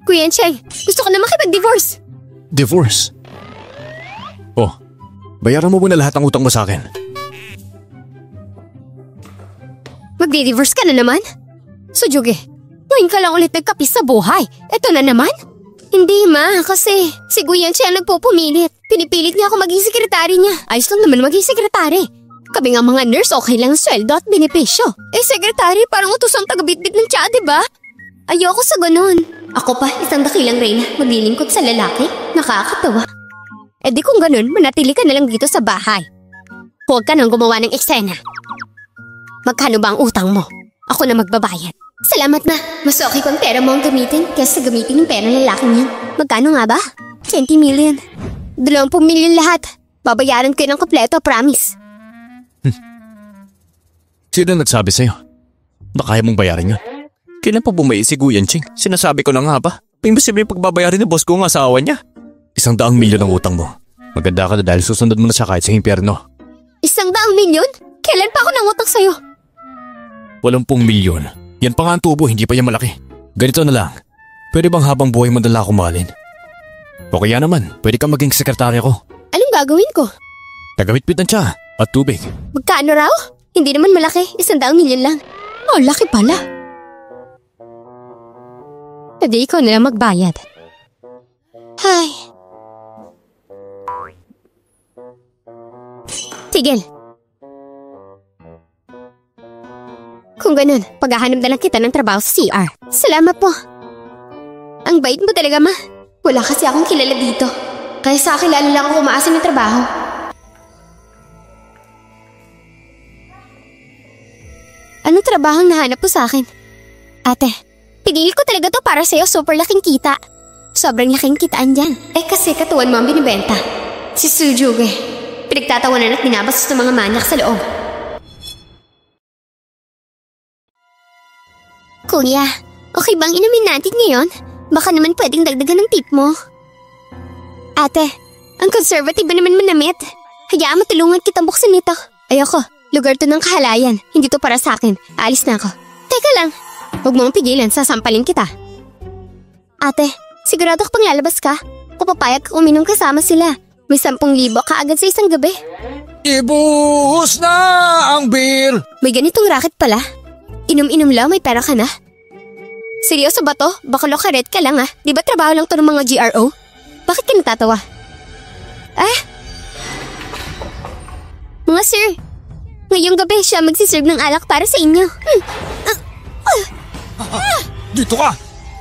Kuya Yuancheng, gusto ko na makipag-divorce. Divorce? Oh, bayaran mo muna lahat ng utang mo sa akin. Magdi-divorce ka na naman? Sujuge, ngayon ka lang ulit nagkapis sa buhay. Ito na naman? Hindi ma, kasi si Guyan siya ang nagpupumilit. Pinipilit niya ako maging sekretary niya. Ayos lang naman maging sekretary. Kami nga mga nurse, okay lang ang sweldo at benepisyo. Eh sekretary, parang utosang tagabitbit ng tsa, diba? Ayoko sa ganun. Ako pa, isang dakilang reyna, maglilingkod sa lalaki. Nakakatawa. Eh di kung ganun, manatili ka na lang dito sa bahay. Huwag ka nang gumawa ng eksena. Magkano ba ang utang mo? Ako na magbabayad. Salamat na. Mas okay kung pera mo ang gamitin kaysa gamitin yung pera ng lalaking yan. Magkano nga ba? 20 million. 20 million lahat. Babayaran ko ng kompleto, promise. Sino nagsabi sa'yo? Na kaya mong bayaran yun? Kailan pa bumay si Guyan Ching? Sinasabi ko na nga ba? Imposible yung pagbabayarin ni boss ko ang asawa niya. 100 milyon ang utang mo. Maganda ka na dahil susunod mo na siya kahit sa impyerno. 100 milyon? Kailan pa ako nangutang sa'yo? 80 milyon. Yan pa nga ang tubo, hindi pa yan malaki. Ganito na lang. Pwede bang habang buhay mo nila ako mahalin? O kaya naman, pwede kang maging sekretarya ko. Anong gagawin ko? Tagawit-wit ng tsa at tubig. Magkano raw? Hindi naman malaki, 100 milyon lang. Oh, laki pala. Pwede ikaw na lang magbayad. Hay. Tigil. Kung ganun, paghahanap na lang kita ng trabaho sa CR. Salamat po. Ang bait mo talaga, ma. Wala kasi akong kilala dito. Kaya sa akin lalo lang ako umaasa ng trabaho. Anong trabaho ang nahanap po sa akin? Ate, pinili ko talaga to para sa'yo, super laking kita. Sobrang laking kitaan dyan. Eh kasi katuwan mo ang binibenta. Si Sujuge. Pinagtatawanan at binabastos ng mga manyak sa loob. Kuya, okay bang inumin natin ngayon? Baka naman pwedeng dagdagan ng tip mo. Ate, ang conservative ba naman manamit? Hayaan mo tulungan kita buksan nito. Ayoko, lugar to ng kahalayan. Hindi to para sa akin. Alis na ako. Teka lang, huwag mong pigilan, sasampalin kita. Ate, sigurado ka pang lalabas ka? Kung papayag ka uminom kasama sila, may 10,000 kaagad sa isang gabi. Ibuhos na ang beer! May ganitong racket pala. Inom-inom lang, may pera ka na. Seryoso ba to? Baka lokaret ka lang ah. Di ba trabaho lang to ng mga GRO? Bakit ka natatawa? nga sir. Ngayong gabi siya magsiserve ng alak para sa inyo. Dito ka!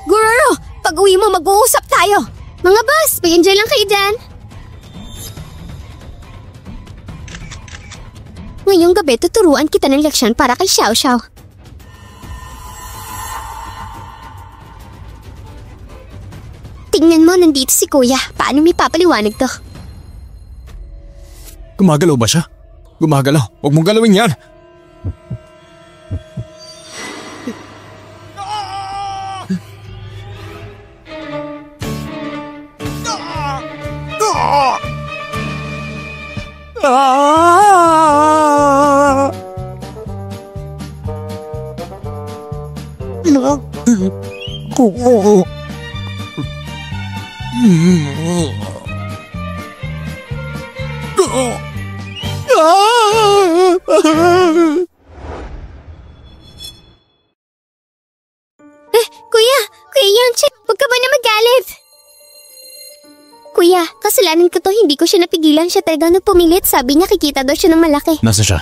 Guroro, pag uwi mo mag-uusap tayo. Mga boss, mag-enjoy lang kayo dyan. Ngayong gabi tuturuan kita ng leksyon para kay Xiao Xiao. Tingnan mo, nandito si kuya. Paano may papaliwanag to? Gumagalaw ba siya? Gumagalaw. Huwag mong galawin yan. Kuya Yanchi, huwag ka ba na magalit? Kuya, kasalanan ko to, hindi ko siya napigilan. Siya talagang nagpumilit. Sabi niya kikita daw siya ng malaki. Nasa siya?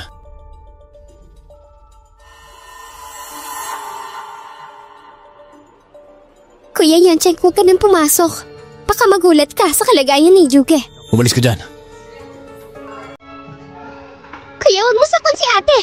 Kuya Yanchi, huwag ka nang pumasok. Baka magulat ka sa kalagayan ni Yuge. Umalis ka dyan. Kuya, huwag mo saktan si ate.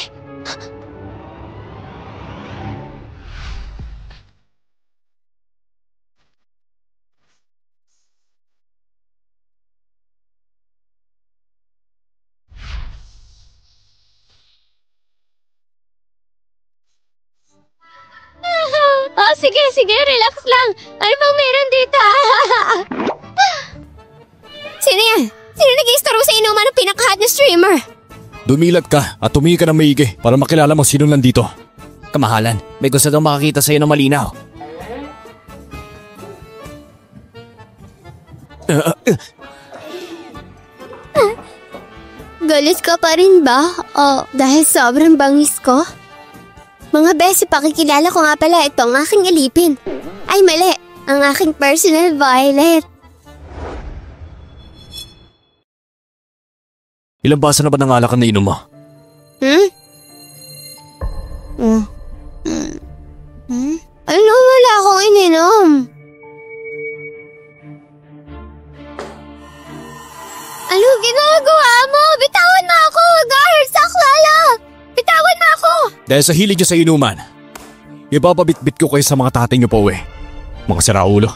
Sige, relax lang. Ano bang meron dito? Sino yan? Sino nag-i-istorbo sa inuman ng pinakahat na streamer? Dumilat ka at tumingin ka ng maigi para makilala mo sino nandito. Kamahalan, may gusto daw makakita sa'yo ng malinaw. Galit ka pa rin ba? O dahil sobrang bangis ko? Mga besi, pakikilala ko nga pala, ito ang aking alipin. Ay mali, ang aking personal violet. Ilang basa na ba ng alak ang nainom mo? Ano, wala akong ininom. Ano ginagawa mo? Bitawan mo ako! Guard! Saklala! Bitawan mo ako! Dahil sa hilig niyo sa inuman, ipapabitbit ko kayo sa mga tatay niyo pa uwi. Mga siraulo.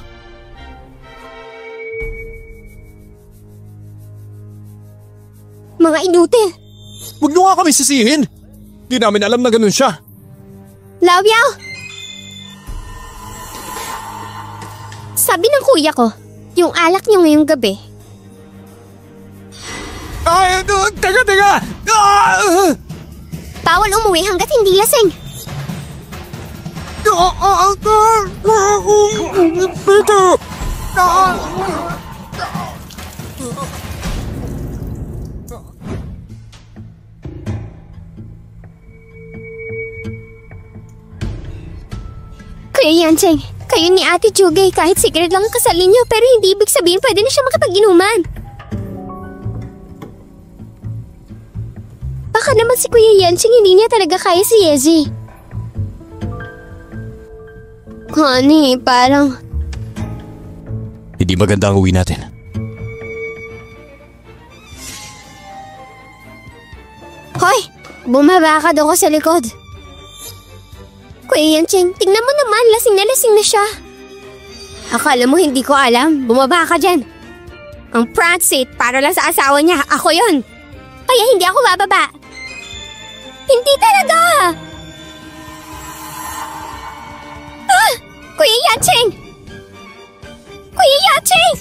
Mga inutil! Huwag niyo nga kami sisihin! Di namin alam na ganun siya. Laoyao! Sabi ng kuya ko, yung alak niyo ngayong gabi. Ay, teka! Bawal umuwi hanggat hindi lasing. Kuya Yancheng, kayo ni Ate Jugay kahit secret lang ang kasal ninyo pero hindi ibig sabihin pwede na siya makapag-inuman. Baka naman si Kuya Yancheng hindi niya talaga kaya si Yezi. Honey, parang... Hindi maganda ang uwi natin. Hoy! Bumaba ka doon ko sa likod. Kuya Yancheng, tingnan mo naman, lasing na siya. Akala mo hindi ko alam, bumaba ka dyan. Ang front seat para lang sa asawa niya, ako yon. Kaya hindi ako bababa. Hindi talaga! Kuya Yancheng! Kuya Yancheng!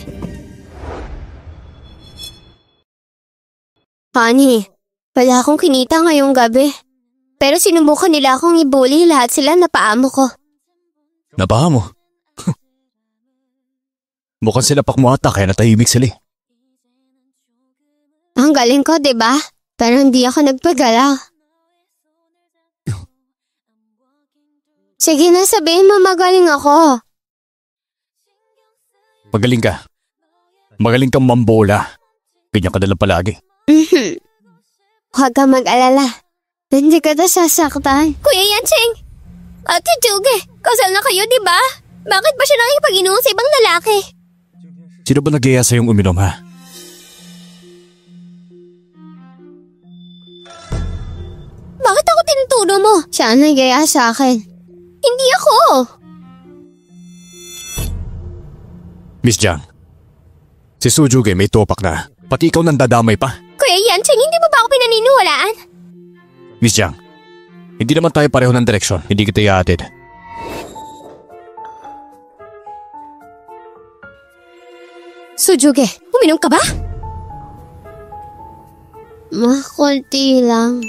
Honey, wala akong kinita ngayong gabi. Pero sinubukan nila akong ibuli, lahat sila napaamo ko. Napaha mo? Mukhang sinapak mo ata kaya natahimik sila eh. Ang galing ko, diba? Pero hindi ako nagpagalaw. Sige na, sabihin mo magaling ako. Magaling ka. Magaling kang mambola. Ganyan ka na lang palagi. Huwag kang mag-alala. Hindi ka na sasaktan. Kuya Yancheng! Ate Juge, kasal na kayo, di ba? Bakit ba siya nakikipag-inom sa ibang lalaki? Sino ba nag-iaya sa'yong uminom ha? Bakit ako tinuturo mo? Siya ang nag-iaya sa akin. Hindi ako! Miss Jiang, si Sujuge may topak na. Pati ikaw nandadamay pa. Kuya Yancheng, hindi mo ba ako pinaniniwalaan? Miss Jiang, hindi naman tayo pareho ng direksyon. Hindi kita iatid. Sujuge, uminom ka ba? Konti lang.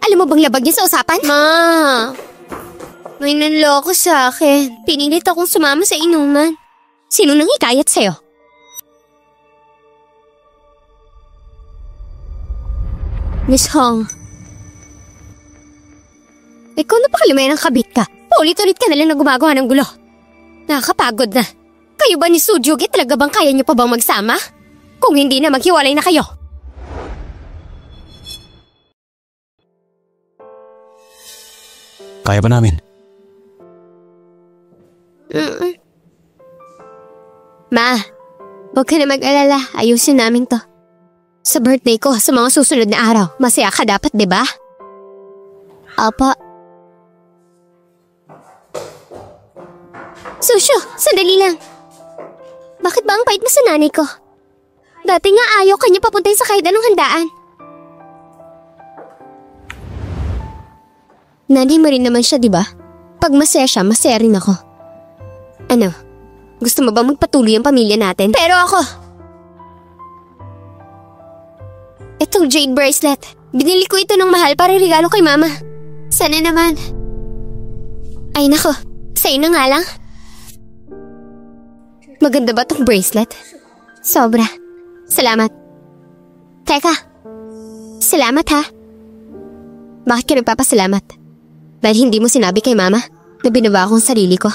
Alam mo bang labag niya sa usapan? Ma, may nanloko sa akin. Pinilit akong sumama sa inuman. Sino nang hikayat sa'yo? Miss Hong. Ikaw napakalimay ng kabit ka. Paulit-ulit ka na lang na gumagawa ng gulo. Nakakapagod na. Kayo ba ni Sujugi talaga bang kaya niyo pa bang magsama? Kung hindi na maghiwalay na kayo. Kaya ba namin? Ma, huwag ka na mag-alala. Ayusin namin to. Sa birthday ko, sa mga susunod na araw, masaya ka dapat, di ba? Apa. Susyo, sandali lang. Bakit ba ang pait mo sa nanay ko? Dati nga ayaw kanya papuntahin sa kahit anong handaan. Nanay mo rin naman siya, di ba? Pag masaya siya, masaya rin ako. Ano? Gusto mo ba magpatuloy ang pamilya natin? Pero ako! Itong jade bracelet. Binili ko ito ng mahal para regalo kay mama. Sana naman. Ay nako, sa'yo na nga lang. Maganda ba tong bracelet? Sobra. Salamat. Teka. Salamat ha. Bakit ka nagpapasalamat? Dahil hindi mo sinabi kay mama na binaba akong sarili ko.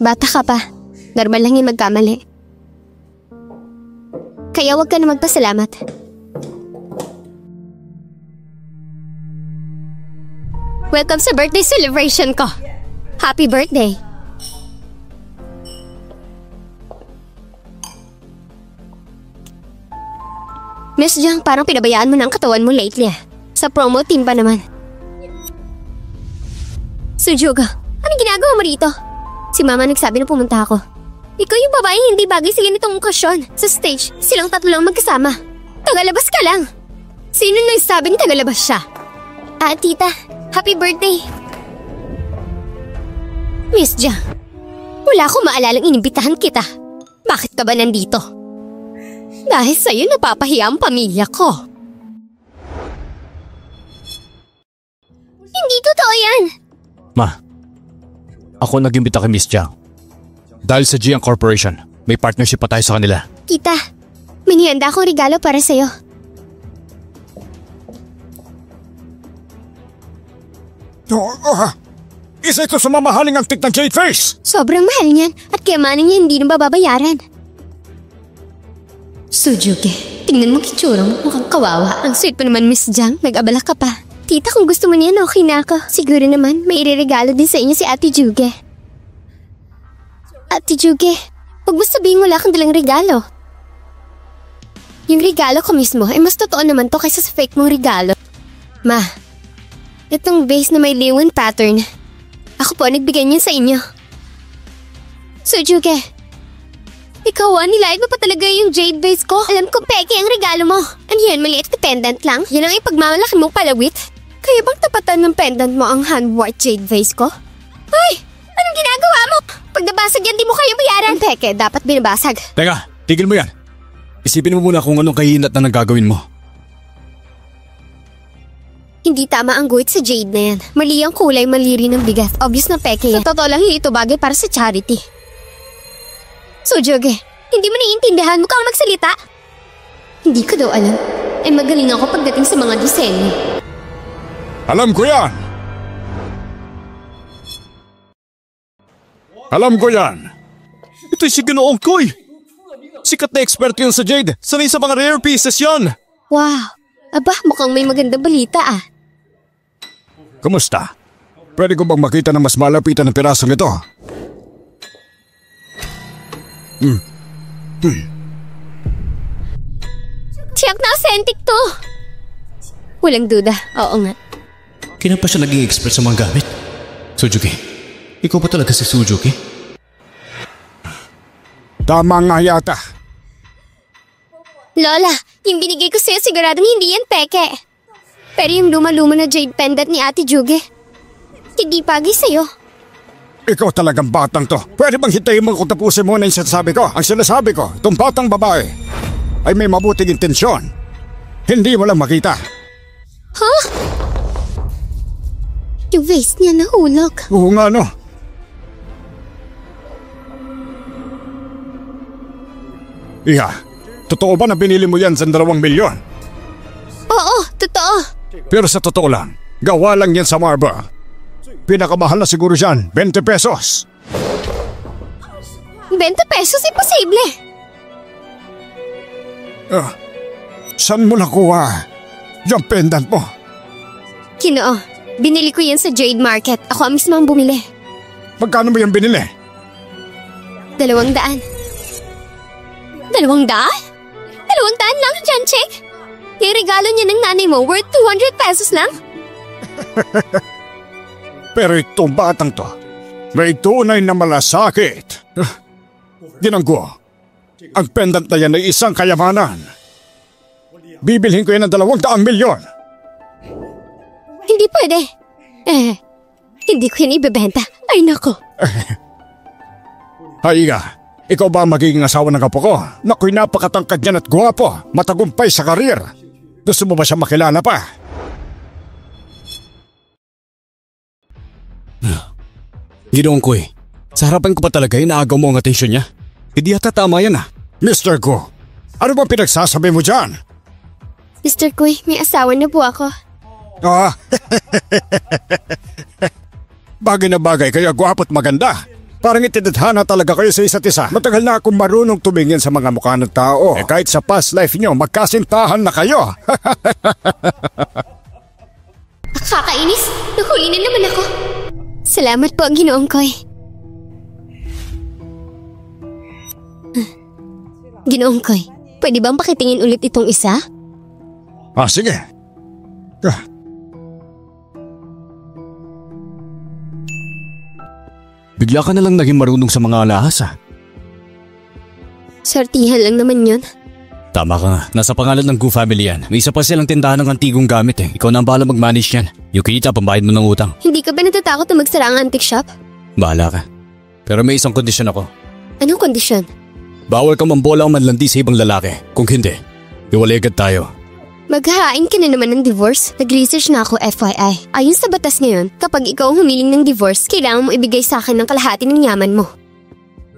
Bata ka pa. Normal lang yung magkamali. Kaya huwag ka na magpasalamat. Welcome sa birthday celebration ko. Happy birthday. Miss Jiang, parang pinabayaan mo na ang katawan mo lately ah. Sa promo team pa naman. Sujuga, anong ginagawa mo rito? Si mama nagsabi na pumunta ako. Ikaw yung babaeng hindi bagay sa ganitong okasyon. Sa stage, silang tatlo lang magkasama. Tagalabas ka lang. Sino nagsabing tagalabas siya? Ah, tita, happy birthday. Miss Jiang, wala akong maalalang inimbitahan kita. Bakit ka ba nandito? Dahil sa'yo napapahiya ang pamilya ko. Hindi totoo yan. Ma, ako nag-imbita kay Miss Jiang. Dahil sa Jiang Corporation, may partnership pa tayo sa kanila. Tita, may nihanda akong regalo para sa'yo. Isa ito sa mamahaling antik ng Jade Face! Sobrang mahal niyan at kayamanan niya hindi na babayaran. Sujuge, tingnan mo kitsura mo, mukhang kawawa. Ang sweet pa naman, Miss Jiang, nag-abala ka pa. Tita, kung gusto mo niyan, okay na ako. Siguro naman, may ireregalo din sa inyo si Ate Juge. Ate Juge, huwag mo sabihin wala kang dalang regalo. Yung regalo ko mismo ay mas totoo naman to kaysa sa fake mong regalo. Ma, itong vase na may liwan pattern, ako po nagbigay niya sa inyo. Sujuge, ikaw nilait mo pa talaga yung jade vase ko. Alam ko peke ang regalo mo. Ano yan, maliit na pendant lang? Yan ang ipagmamalaki mong palawit? Kaya bang tapatan ng pendant mo ang hand-worked jade vase ko? Ay! Anong ginagawa mo? Pag nabasag yan, di mo kayang bayaran. Peke, dapat binabasag. Teka, tigil mo yan. Isipin mo muna kung anong kahinat na nagagawin mo. Hindi tama ang guhit sa jade na yan. Mali ang kulay, mali rin ang bigat. Obvious na peke yan. Sa totoo lang, hindi ito bagay para sa charity. Sujuge, hindi mo naiintindihan mo kang magsalita? Hindi ko daw alam. Ay magaling ako pagdating sa mga disenyo. Alam ko yan! Alam ko yan! Ito'y si Ginoong Koy! Sikat na expert yun sa jade. Sanay sa mga rare pieces yun. Wow. Aba, mukhang may magandang balita ah. Kumusta? Pwede ko bang makita ng mas malapitan ng pirasong ito? Tiyak na authentic to. Walang duda, oo nga. Kailan pa siya naging expert sa mga gamit? Suzuki, ikaw pa talaga si Suzuki? Tama nga yata. Lola, yung binigay ko sa'yo siguradong hindi yan peke. Pero yung luma-luma na jade pendant ni Ate Juge, hindi bagay sa'yo. Ikaw talagang batang to. Pwede bang hintayin mo kung tapusin mo na yung sinasabi ko? Ang sinasabi ko, itong batang babae ay may mabuting intensyon. Hindi mo lang makita. Huh? Yung vase niya nahulog. Oo nga no. Iha, totoo ba na binili mo yan sa 2 milyon? Oo, totoo. Pero sa totoo lang, gawa lang yan sa marble. Pinakamahal na siguro dyan, 20 pesos. 20 pesos, imposible. Saan mo nakuha yung pendant mo? Kinoo, binili ko yan sa Jade Market. Ako ang mismo ang bumili. Magkano mo yan binili? 200. 200? 200 lang, Janchik? Yung regalo niya ng nanay mo worth 200 pesos lang? Pero itong batang to, may tunay na malasakit. Ginanggo, ang pendant na yan ay isang kayamanan. Bibilhin ko yan ng 200 milyon. Hindi pwede. Hindi ko yan ibebenta. Ay nako. Haiga, ikaw ba ang magiging asawa ng kapo ko? Nako'y napakatangkad niyan at gwapo, matagumpay sa karir. Gusto mo ba siya makilala pa? Ginoong ko eh. Sa harapan ko pa talaga inaagaw mo ang atensyon niya. Hindi yata tama yan ah. Mr. Go, ano ba pinagsasabi mo dyan? Mr. Kuy, may asawa na po ako. Bagay na bagay, kaya gwapo at maganda. Parang itidadhana talaga kayo sa isa't isa. Matagal na akong marunong tumingin sa mga mukha ng tao. Kahit sa past life nyo, magkasintahan na kayo. Kakainis, nahuli na naman ako. Salamat po, Ginoong Koy. Ginoong Koy, pwede bang pakitingin ulit itong isa? Sige. Bigla ka na lang naging marunong sa mga alahas ah. Sortihan lang naman yun. Tama ka nga. Nasa pangalan ng Gu family yan. May isa pa silang tindahan ng antigong gamit eh. Ikaw na ang bahala mag-manage yan. Yung kinita, pambayad mo ng utang. Hindi ka ba natatakot na magsara ang antique shop? Bahala ka. Pero may isang kondisyon ako. Anong kondisyon? Bawal kang mambola o manlandi sa ibang lalaki. Kung hindi, iwalay agad tayo. Maghahain ka na naman ng divorce? Nag-research na ako, FYI. Ayon sa batas ngayon, kapag ikaw ang humiling ng divorce, kailangan mo ibigay sa akin ng kalahati ng yaman mo.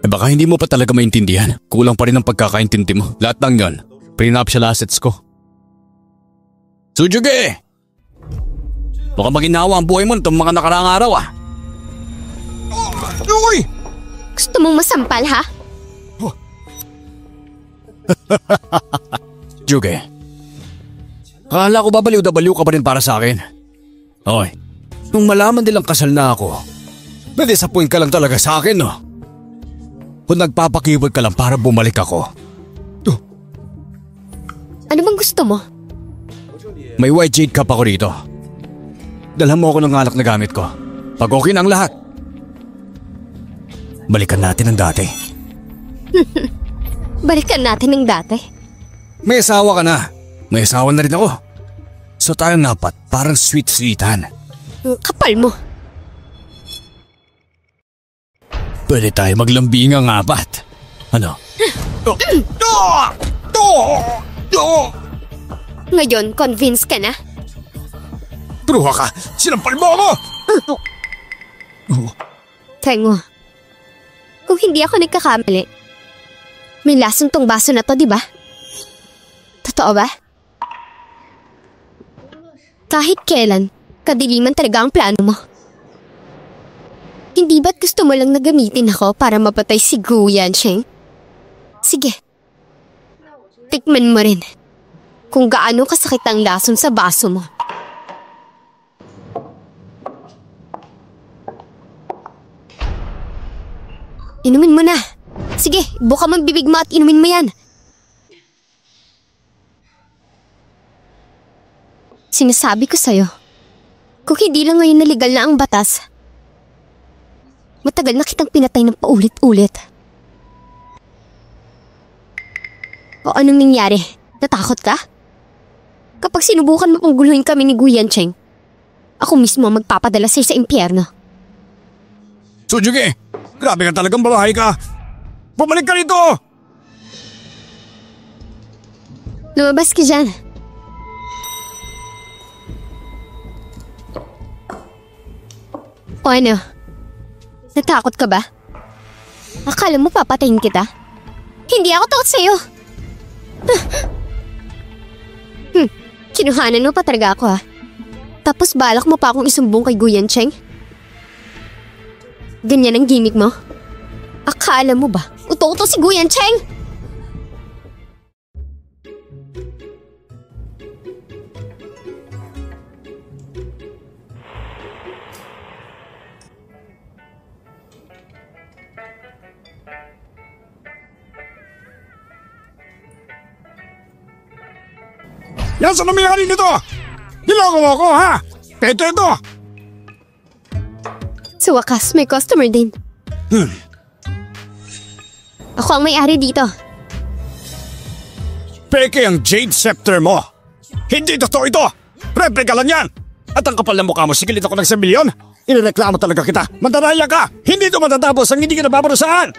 Baka hindi mo pa talaga maintindihan. Kulang pa rin ang pagkakaintindi mo. Lahat ng yon, prenuptial assets ko. Sujugi! Baka maginawa ang buhay mo nitong mga nakaraang araw ah. Uy! Gusto mong masampal ha? Juge, akala ko babaliw-dabaliw ka pa rin para sa akin. Oy, nung malaman nilang kasal na ako, na-disappoint ka lang talaga sa akin no? Kung nagpapakiwag ka lang para bumalik ako. Ano bang gusto mo? May white jade cup ako rito. Dalhan mo ako ng alak na gamit ko. Pag okay na ang lahat, balikan natin ang dati. Balikan natin ng dati. May asawa ka na. May asawa na rin ako. So tayong napat, parang sweet-sweetan. Kapal mo. Pwede tayo maglambing ang apat. Ano? Ngayon, convinced ka na? Bruha ka! Sinampal mo ako! Tengo, kung hindi ako nagkakamali, may lasong tong baso na to, di ba? Totoo ba? Kahit kailan, kadiliman talaga ang plano mo. Hindi ba't gusto mo lang na gamitin ako para mapatay si Gu Yansheng? Sige, Tikman mo rin kung gaano kasakit ang lason sa baso mo. Inumin mo na. Sige, buka mo ang bibig mo at inumin mo yan. Sinasabi ko sa'yo, kung hindi lang ngayon na legal na ang batas, matagal na kitang pinatay ng paulit-ulit. O anong nangyari? Natakot ka? Kapag sinubukan mo pang guluhin kami ni Guyancheng, ako mismo ang magpapadala sa'yo sa impyerno. Sujugi, grabe ka talagang babae ka. Bumalik ka rito! Lumabas ka dyan. O ano? Natakot ka ba? Akala mo papatayin kita? Hindi ako takot sa'yo. Kinuhanan mo pa talaga ako ha. Tapos balak mo pa akong isumbong kay Guyancheng? Ganyan ang gimmick mo? Akala mo ba? Uto-uto si Guyancheng! Yan sa namayari nito! Niloko mo ako, ha? Ito! Sa wakas, may customer din. Ako ang may-ari dito. Peke ang Jade Scepter mo! Hindi totoo ito! Replika lang yan! At ang kapal ng mukha mo, sigilit ako ng 1 milyon? Inireklamo talaga kita! Mandaraya ka! Hindi ito matatapos ang hindi ka napaparusahan!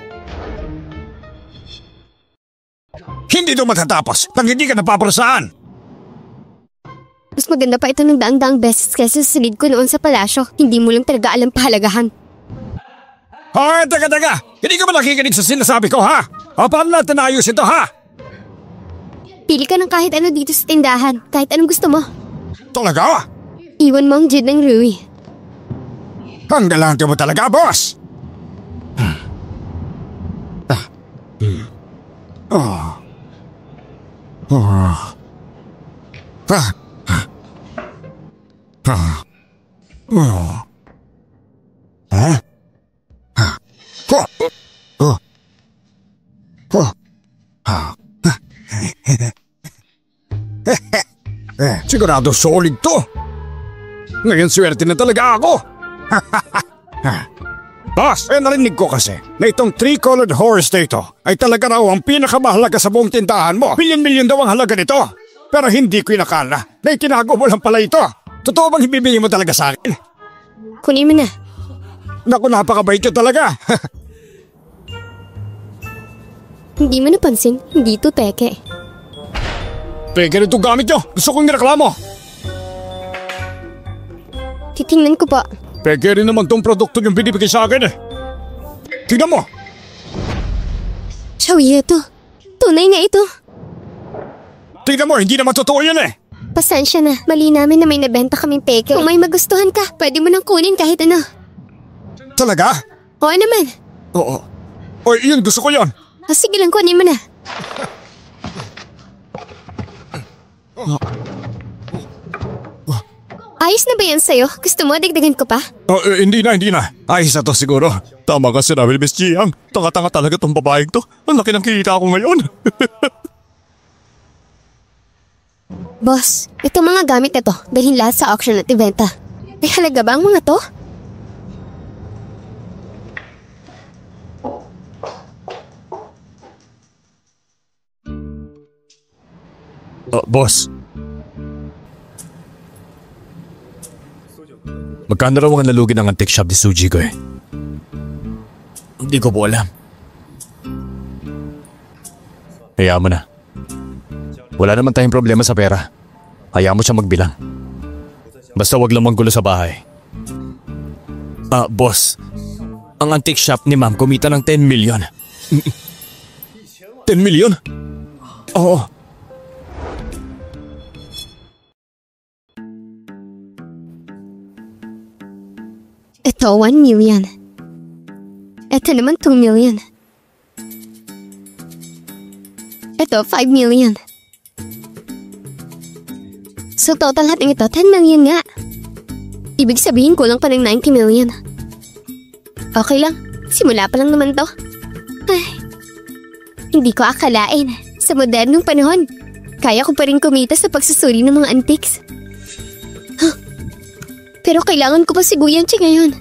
Hindi ito matatapos nang hindi ka napaparusahan! Mas maganda pa ito ng daang-daang beses kaysa sa silid ko noon sa palasyo. Hindi mo lang talaga alam pahalagahan. Hoy, taga! Hindi ka ba nakikinig sa sinasabi ko, ha? O paano natin naayos ito, ha? Pili ka ng kahit ano dito sa tindahan. Kahit anong gusto mo. Talaga? Iwan mo ang Jade ng Rui. Ang galante mo talaga, boss! Sigurado solid to. Ngayon swerte na talaga ako. Boss, narinig ko kasi na itong 3-colored horse na ito ay talaga raw ang pinakamahalaga sa buong tindahan mo. Milyon-milyon daw ang halaga nito. Pero hindi ko inakala na itinago mo lang pala ito. Totoo bang ibibigay mo talaga sa akin? Kunin mo na. Naku, napakabait ka talaga. Hindi mo napansin, hindi ito peke. Peke rin itong gamit nyo. Gusto kong nireklamo. Titingnan ko pa. Peke rin naman tong produkto yung binibigay sa akin eh. Tingnan mo. Xiaoye ito. Tunay nga ito. Tingnan mo, hindi naman totoo yan eh. Pasensya na. Mali namin na may nabenta kaming peke. Kung may magustuhan ka, pwede mo nang kunin kahit ano. Talaga? Oo naman. Oo. O yun, gusto ko yun. Sige lang, kunin mo na. Ayos na ba yan sa'yo? Gusto mo dagdagan ko pa? Hindi na. Ayos na to siguro. Tama ka sinabi, Miss Jiang. Tanga-tanga talaga tong babaeng to. Ang laki ng kita ko ngayon. Boss, itong mga gamit na to, dalhin lahat sa auction at ibenta. May halaga ba ang mga to? Boss. Magkano raw ang nalugi ng antique shop ni Suji ko eh? Hindi ko po alam. Hayaan mo na. Wala naman tayong problema sa pera. Hayaan mo siya magbilang. Basta wag lang manggulo sa bahay. Boss. Ang antique shop ni ma'am kumita ng 10 million. 10 million? Oo. Ito, 1 million. Ito naman 2 million. Ito, 5 million. So total lahat ng ito, 10 million nga. Ibig sabihin kulang pa ng 90 million. Okay lang, simula pa lang naman to. Ay, hindi ko akalain. Sa modernong panahon, kaya ko pa rin kumita sa pagsusuri ng mga antiques. Pero kailangan ko pa si Guyanchi ngayon.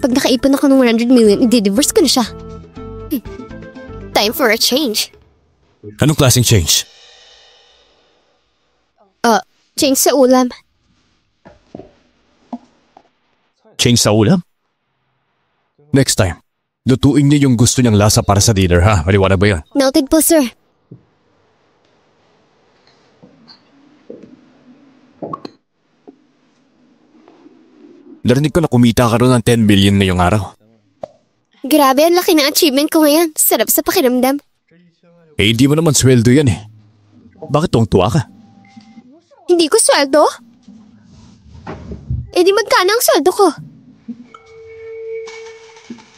Pag nakaipon ako ng 100 million, i-divorce ko na siya. Time for a change. Anong klaseng change? Change sa ulam. Change sa ulam? Next time, lutuin niya yung gusto niyang lasa para sa dinner ha? Maliwanag ba yan? Noted po, sir. Narinig ko na kumita ka rin ng 10 million ngayong araw. Grabe, ang laki ng achievement ko ngayon. Sarap sa pakiramdam. Eh, hindi mo naman sweldo yan eh. Bakit tuwang-tuwa ka? Hindi ko sweldo? Eh di magkano ang sweldo ko?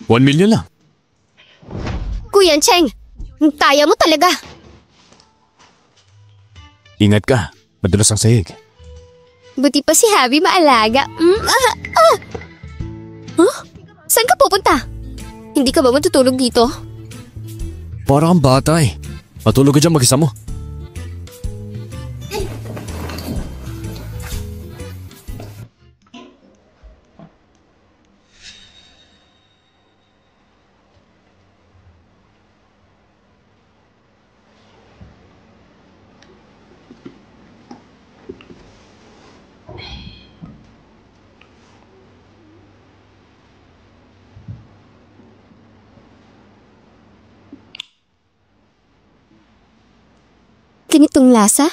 1 million lang. Kuya Cheng, kaya mo talaga. Ingat ka, madalas ang sahig. Buti pa si Javi maalaga. Huh? Saan ka pupunta? Hindi ka ba matutulog dito? Parang kang bata eh. Matulog ka dyan mag-isa mo. Ganitong lasa?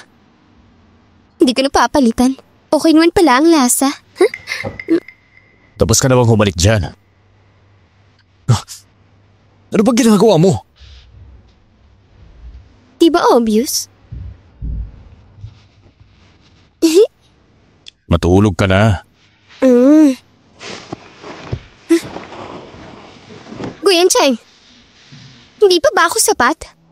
Hindi ko napapalitan. Okay naman pala ang lasa. Huh? Tapos ka na bang humalik dyan? Ano ba ginagawa mo? Di ba obvious? Matulog ka na. Guyan Cheng, hindi pa ba ako sapat?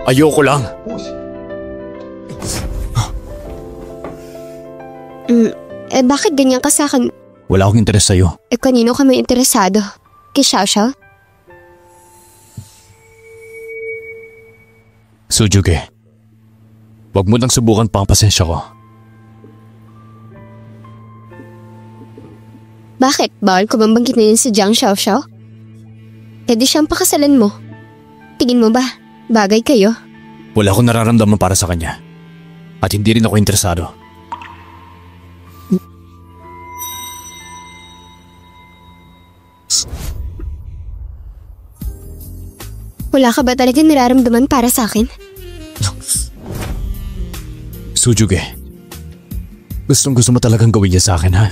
Ayoko lang. Bakit ganyan ka sa akin? Wala akong interes sa'yo. Kanino ka may interesado? Kay Xiao Xiao? Sujuge, wag mo nang subukan pa ang pasensya ko. Bakit? Bawal ko bang banggitin si Jiang Xiao Xiao? E di siyang pakasalan mo. Tingin mo ba, bagay kayo? Wala akong nararamdaman para sa kanya. At hindi rin ako interesado. Wala ka ba talagang nararamdaman para sa akin? Sujuge, gustong gusto mo talagang gawin niya sa akin ha?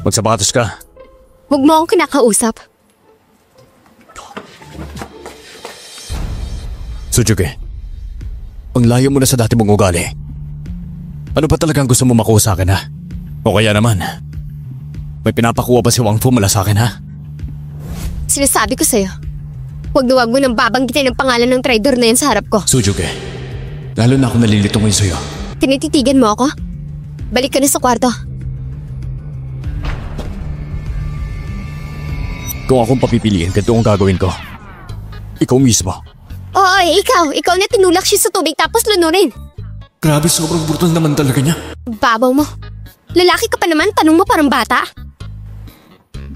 Magsapatos ka. Huwag mo akong kinakausap. Sujuge, ang layo mo na sa dati mong ugali. Ano pa talagang gusto mo makuha sa akin ha? O kaya naman, may pinapakuha pa si Wang Fu mula sa akin ha? Sinasabi ko sa'yo, huwag na huwag mo nang babanggitin ang pangalan ng traidor na yan sa harap ko. Sujuge, lalo na ako nalilito ngayon sa'yo. Tinititigan mo ako? Balik ka na sa kwarto. Kung akong papipiliin, ganito ang gagawin ko. Ikaw mismo. Oo, ikaw. Ikaw na tinulak siya sa tubig tapos lunurin. Grabe, sobrang brutal naman talaga niya. Babaw mo. Lalaki ka pa naman, tanong mo parang bata.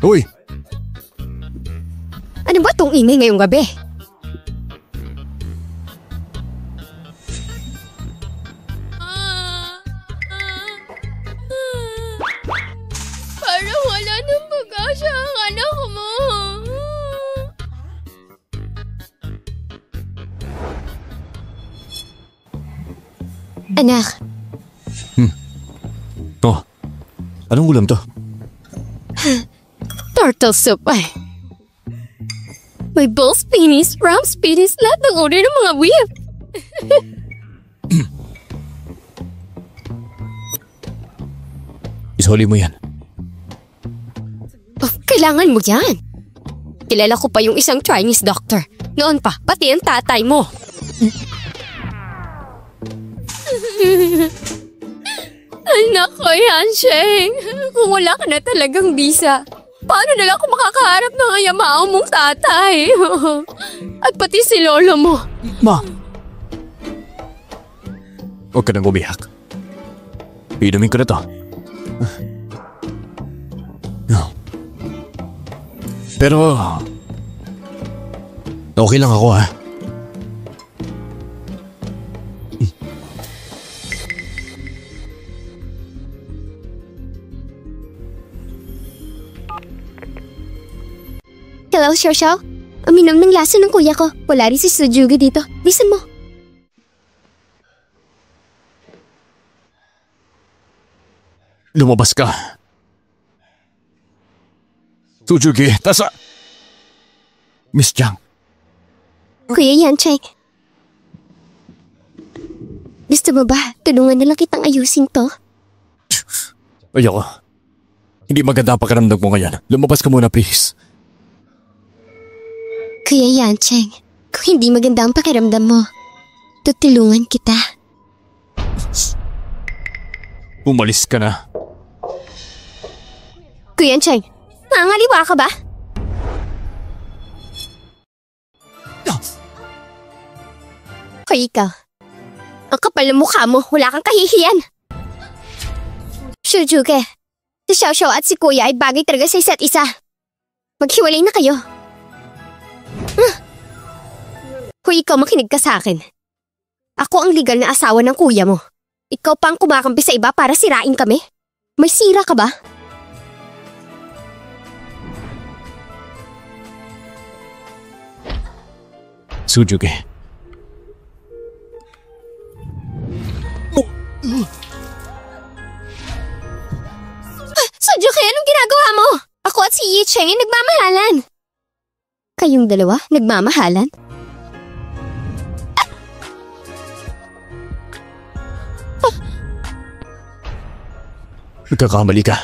Uy! Ano ba itong ingay ngayong gabi? Parang wala nang pag-asa ang anak mo. Anak. Oh, anong ulam to? Turtle soup ay. May bull spinis, ram spinis, lahat ng order ng mga whip. Isoli mo yan. Oh, kailangan mo yan. Kilala ko pa yung isang Chinese doctor. Noon pa, pati ang tatay mo. Anak ko, Yansheng. Kung wala ka na talagang visa, paano na lang ako makakaharap ng ayamao mong tatay? At pati si lolo mo. Ma! Huwag ka nang umiyak. Inumin ko na to. Pero... okay lang ako ha. Hello, Xiao Xiao. Uminom ng laso ng kuya ko. Wala rin si Sujugi dito. Bisan mo. Lumabas ka. Sujugi, tasa! Miss Jiang, Kuya Yansheng. Gusto mo ba? Tulungan na lang kitang ayusin to. Ayoko. Hindi maganda ang pakiramdam ko ngayon. Lumabas ka muna please. Kuya Yansheng, kung hindi maganda ang pakiramdam mo, tutulungan kita. Umalis ka na. Kuya Yansheng, nangangaliwa ka ba? Kaya ikaw, ang kapal ng mukha mo, wala kang kahihiyan. Sujugi, si Xiao Xiao at si Kuya ay bagay talaga sa isa't isa. Maghiwalay na kayo. Hoy, ikaw makinig ka sa akin. Ako ang legal na asawa ng kuya mo. Ikaw pa ang kumakampi sa iba para sirain kami? May sira ka ba? Sujugi. Sujugi, anong ginagawa mo? Ako at si Yicheng ay nagmamahalan. Kayong dalawa, nagmamahalan? Nagkakamali ka.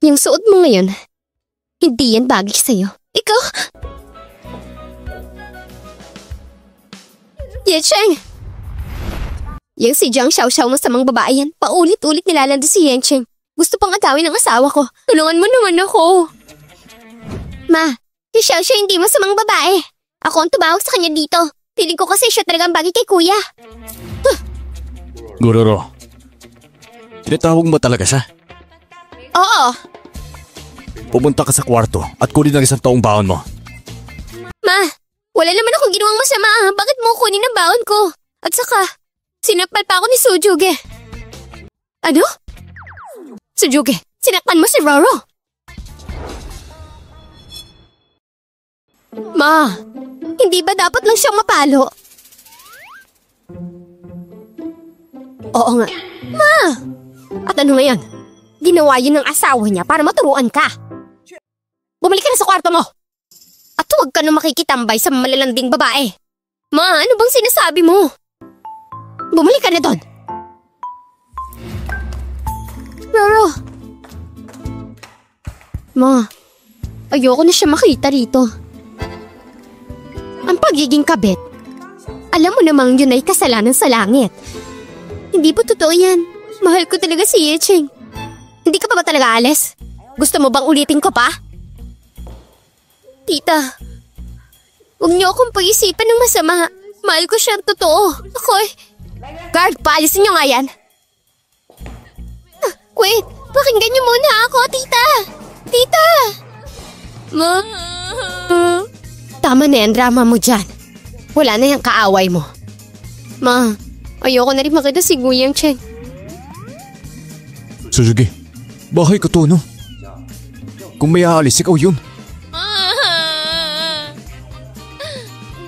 Yung suot mo ngayon, hindi yan bagay sa'yo. Ikaw? Yicheng! Yung si Jiang Xiaoxiao masamang babae yan, paulit-ulit nilalando si Yansheng. Gusto pang agawin ng asawa ko. Tulungan mo naman ako. Ma, si Xiaoxiao hindi masamang babae. Ako ang tumawag sa kanya dito. Piling ko kasi siya talagang bagay kay kuya. Gururo. Tinatawag mo talaga siya? Oo. Pumunta ka sa kwarto at kunin ang isang taong baon mo. Ma, wala naman akong ginawang masama. Bakit mo kunin ang baon ko? At saka, sinakpan pa ako ni Sujugi. Ano? Sujugi, sinakpan mo si Roro? Ma, hindi ba dapat lang siyang mapalo? Oo nga. Ma! At ano ngayon? Ginawa yun ng asawa niya para maturuan ka. Bumalik ka na sa kwarto mo. At huwag ka na makikitambay sa malalanding babae. Ma, ano bang sinasabi mo? Bumalik ka na doon. Roro. Ma, ayoko na siya makita rito. Ang pagiging kabit. Alam mo namang yun ay kasalanan sa langit. Hindi po totoo yan. Mahal ko talaga si Yicheng. Hindi ka pa ba talaga alis? Gusto mo bang ulitin ko pa? Tita, huwag niyo akong pag-isipan ng masama. Mahal ko siyang totoo. Ako'y... Guard, paalisin niyo nga yan. Wait, pakinggan niyo muna ako, tita. Tita! Ma... Tama na yan, drama mo dyan. Wala na yung kaaway mo. Ma, ayoko na rin makita si Guyang Cheng. Suzuki, bahay ka to, no? Kung may aalis, ikaw yun.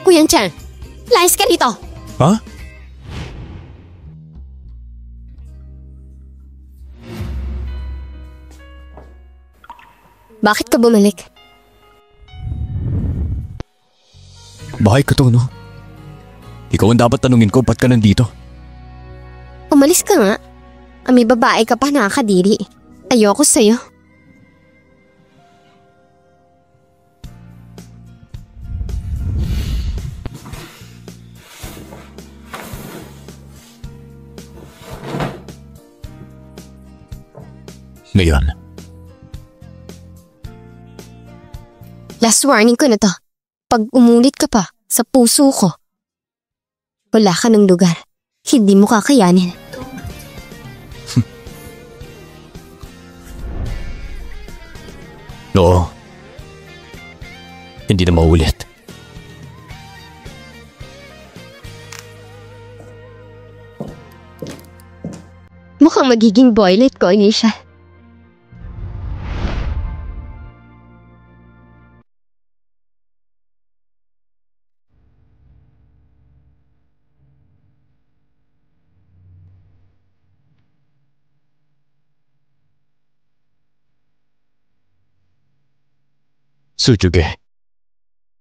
Guyang Cheng, layas ka dito. Ha? Bakit ka bumalik? Bahay ka to, no? Ikaw ang dapat tanungin ko, ba't ka nandito? Umalis Umalis ka nga. May babae ka pa, nakakadiri. Ayoko sa'yo. Ngayon, Last warning ko na to. Pag umulit ka pa sa puso ko, wala ka ng lugar. Hindi mo kakayanin. oo. Hindi na maulit. Mukhang magiging boylet ko, Anisha. Sujuge,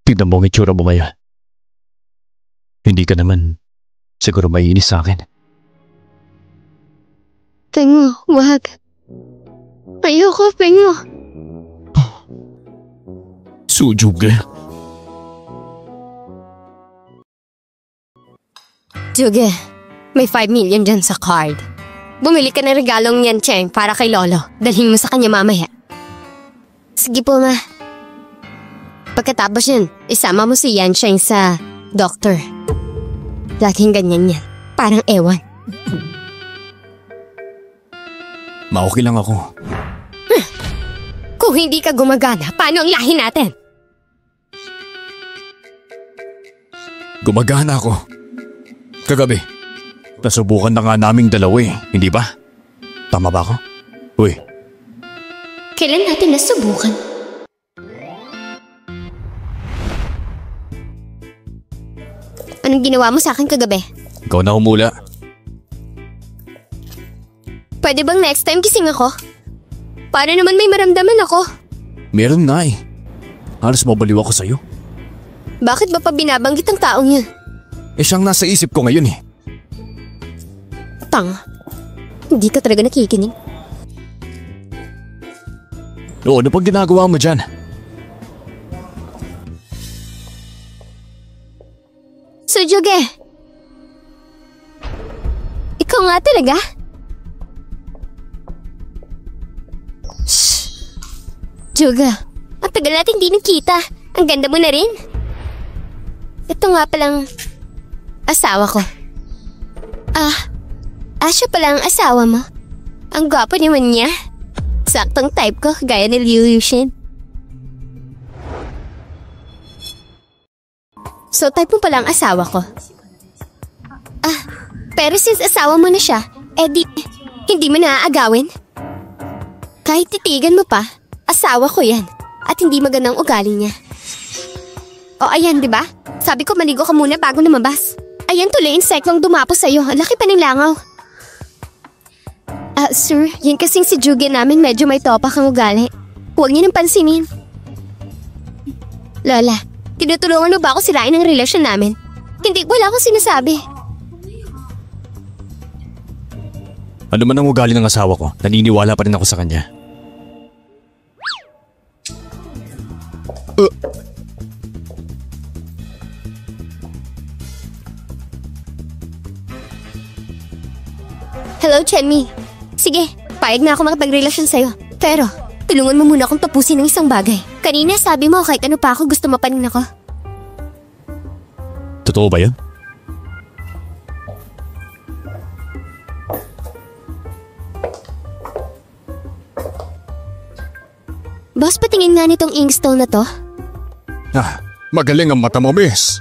tignan mo ang itsura mo ngayon. Hindi ka naman siguro maiinis sa akin. Pengo, wag. Ayoko, Pengo. Sujuge. Juge, may 5 million dyan sa card. Bumili ka ng regalong yan, Cheng, para kay Lolo. Dalhin mo sa kanya mamaya. Sige po, ma. Pagkatapos yun, isama mo si Yan Sheng sa doctor. Laging ganyan yan. Parang ewan. Okay lang ako. Kung hindi ka gumagana, paano ang lahi natin? Gumagana ako. Kagabi, nasubukan na nga naming dalawa eh, hindi ba? Tama ba ako? Uy. Kailan natin nasubukan? Anong ginawa mo sa akin kagabi? Ikaw na humula. Pwede bang next time gising ako? Para naman may maramdaman ako. Meron nga eh. Halos mabaliw ako sa'yo. Bakit ba pa binabanggit ang taong yun? Siyang nasa isip ko ngayon eh. Tanga. Hindi ka talaga nakikinig. Oo, ano pang ginagawa mo dyan? Sujuge! Ikaw nga talaga? Shh! Juga, ang tagal natin di nagkita. Ang ganda mo na rin. Ito nga palang asawa ko. Siya pala ang asawa mo. Ang gwapo naman niya. Saktong type ko, gaya ni Liu Yushin. So type mo pala ang asawa ko. Pero since asawa mo na siya, hindi mo naaagawin? Kahit titigan mo pa, asawa ko yan. At hindi magandang ugali niya. O ayan, di ba? Sabi ko maligo ka muna bago lumabas. Ayan tuloy, insektong dumapo sa'yo. Ang laki pa ng langaw. Sir, yun kasing si Jugi namin medyo may topak ang ugali. Huwag niyo nang pansinin. Lola, tinutulungan mo ba ako sirain ang relasyon namin? Hindi, wala akong sinasabi. Ano man ang ugali ng asawa ko, naniniwala pa rin ako sa kanya. Hello, Chenmi. Sige, payag na ako makipagrelasyon sa'yo. Pero, tulungan mo muna akong tapusin ng isang bagay. Kanina sabi mo kahit ano pa ako gusto mapanin ako. Totoo ba yan? Boss, patingin nga nitong inkstone na to. Magaling ang mata mo, miss.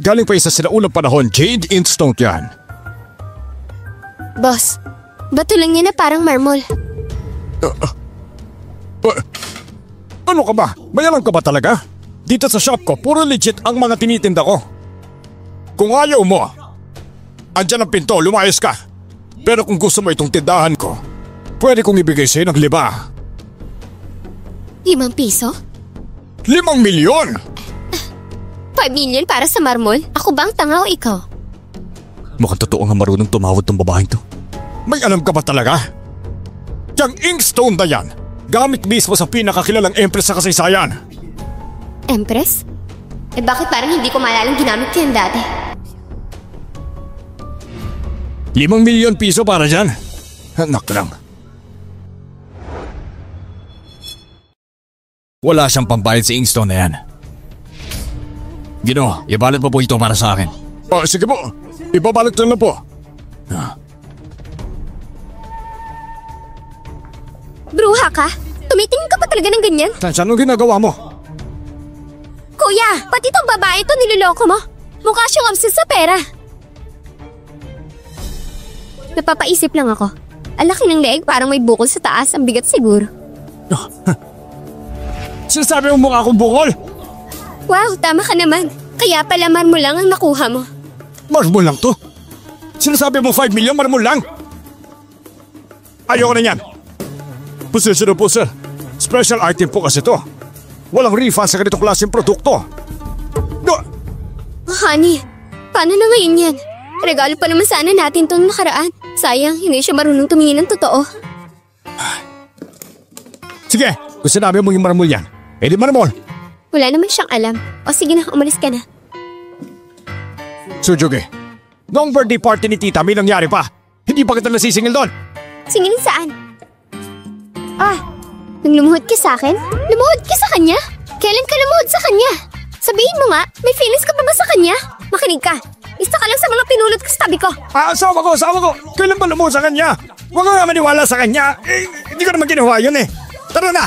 Galing pa isa sinaunang panahon, Jade Inkstone yan. Boss, bato lang niya na parang marmol. Ano ka ba? Mayalang ka ba talaga? Dito sa shop ko, puro legit ang mga tinitinda ko. Kung ayaw mo, andyan ang pinto, lumayas ka. Pero kung gusto mo itong tindahan ko, pwede kong ibigay sa'yo ng 5 piso? 5 milyon! 5 million para sa marmol? Ako ba ang tanga o ikaw? Mukhang totoo nga marunong tumawad tong babaeng to. May alam ka ba talaga? Yang Inkstone na yan, gamit mismo sa pinakakilalang empress sa kasaysayan. Empress? Eh bakit parang hindi ko maalalang ginamit ko yan dati? 5 milyon piso para dyan. Anak lang. Wala siyang pambayad sa Inkstone na yan. Gino, ibalot mo po ito para sa akin. Sige po. Ibabalot lang po. Bruha ka? Tumitingin ka pa talaga ng ganyan? Anong ginagawa mo? Kuya, pati tong babae to niloloko mo. Mukha siyang obsessed sa pera. Napapaisip lang ako. Ang laki ng leeg, parang may bukol sa taas. Ang bigat siguro. Sinasabi mo mukha akong bukol? Wow, tama ka naman. Kaya pala marmol lang ang nakuha mo. Marmol lang to? Sinasabi mo 5 million, marmol lang? Ayoko na yan. Pasensya na po, sir. Special item po kasi to. Walang refund sa ganitong klaseng produkto. Honey, paano na ngayon yan? Regalo pa naman sana natin itong nakaraan. Sayang, hindi siya marunong tumingin ng totoo. Sige, kung sinabi mo yung marmol yan, edi marmol. Wala naman siyang alam. O sige na, umalis ka na. Sujugi, noong birthday party ni tita may nangyari pa. Hindi pa kita nasisingil doon. Singilin saan? Nang lumuhod ka sa akin? Lumuhod ka sa kanya? Kailan ka lumuhod sa kanya? Sabihin mo nga, may feelings ka pa ba sa kanya? Makinig ka. Isa ka lang sa mga pinulot ko sa tabi ko. Asawa ko. Kailan ba lumuhod sa kanya? Huwag nga maniwala sa kanya. Hindi ko naman ginawa yun eh. Tara na!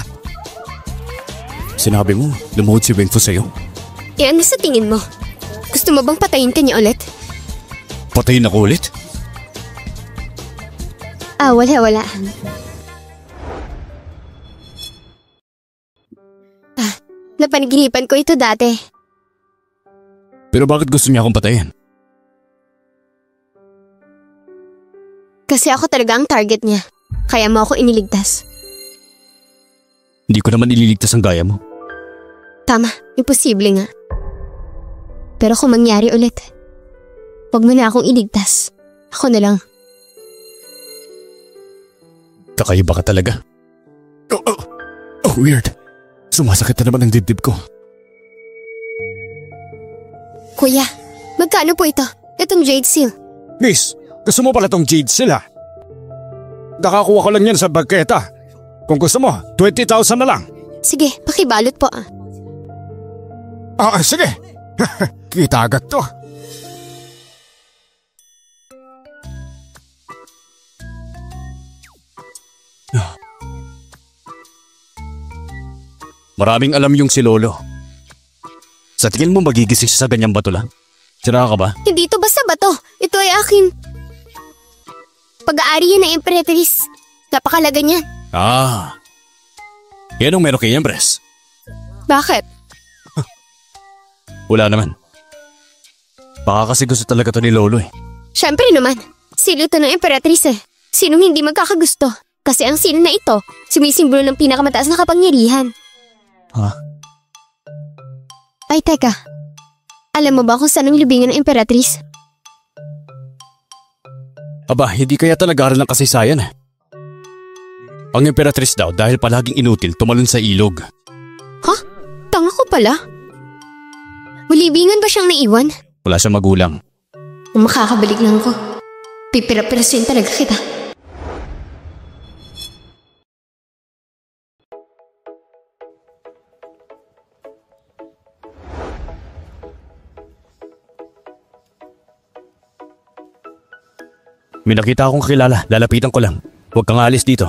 Sinabi mo, lumuhod si Wengfu sa'yo. Ano sa tingin mo? Gusto mo bang patayin ka niya ulit? Patayin ako ulit? Wala. Napanaginipan ko ito dati. Pero bakit gusto niya akong patayin? Kasi ako talaga ang target niya. Kaya mo ako iniligtas. Hindi ko naman ililigtas ang gaya mo. Tama, imposible nga. Pero kung mangyari ulit, huwag mo na akong iligtas. Ako na lang. Kakaiba ka talaga. Weird. Sumasakit na naman ang dibdib ko. Kuya, magkano po ito? Itong jade seal. Miss, gusto mo pala tong jade seal ha? Nakakuha ko lang yan sa bagketa. Kung gusto mo, 20,000 na lang. Sige, pakibalot po. Sige. Kita agad to. Maraming alam yung si Lolo. Sa tingin mo magigising siya sa ganyang bato lang? Sira ka ba? Hindi ito basta bato. Ito ay akin. Pag-aari yan ng Empress. Napakalaga niyan. Yan ang meron kay Empress. Bakit? Wala naman. Baka kasi gusto talaga to ni Lolo eh. Siyempre naman. Silo ito ng Empress eh. Sinong hindi magkakagusto? Kasi ang silo na ito, sumisimbolo ng pinakamataas na kapangyarihan. Ay, teka. Alam mo ba kung saan ang libingan ng Empress? Aba, hindi kaya nag-aaral ng kasaysayan eh. Ang Empress daw dahil palaging inutil tumalon sa ilog. Tanga ko pala. Malibingan ba siyang naiwan? Wala siyang magulang. Kung makakabalik lang ako, pipira-pirasin talaga kita. May nakita akong kilala, lalapitan ko lang. Huwag kang alis dito.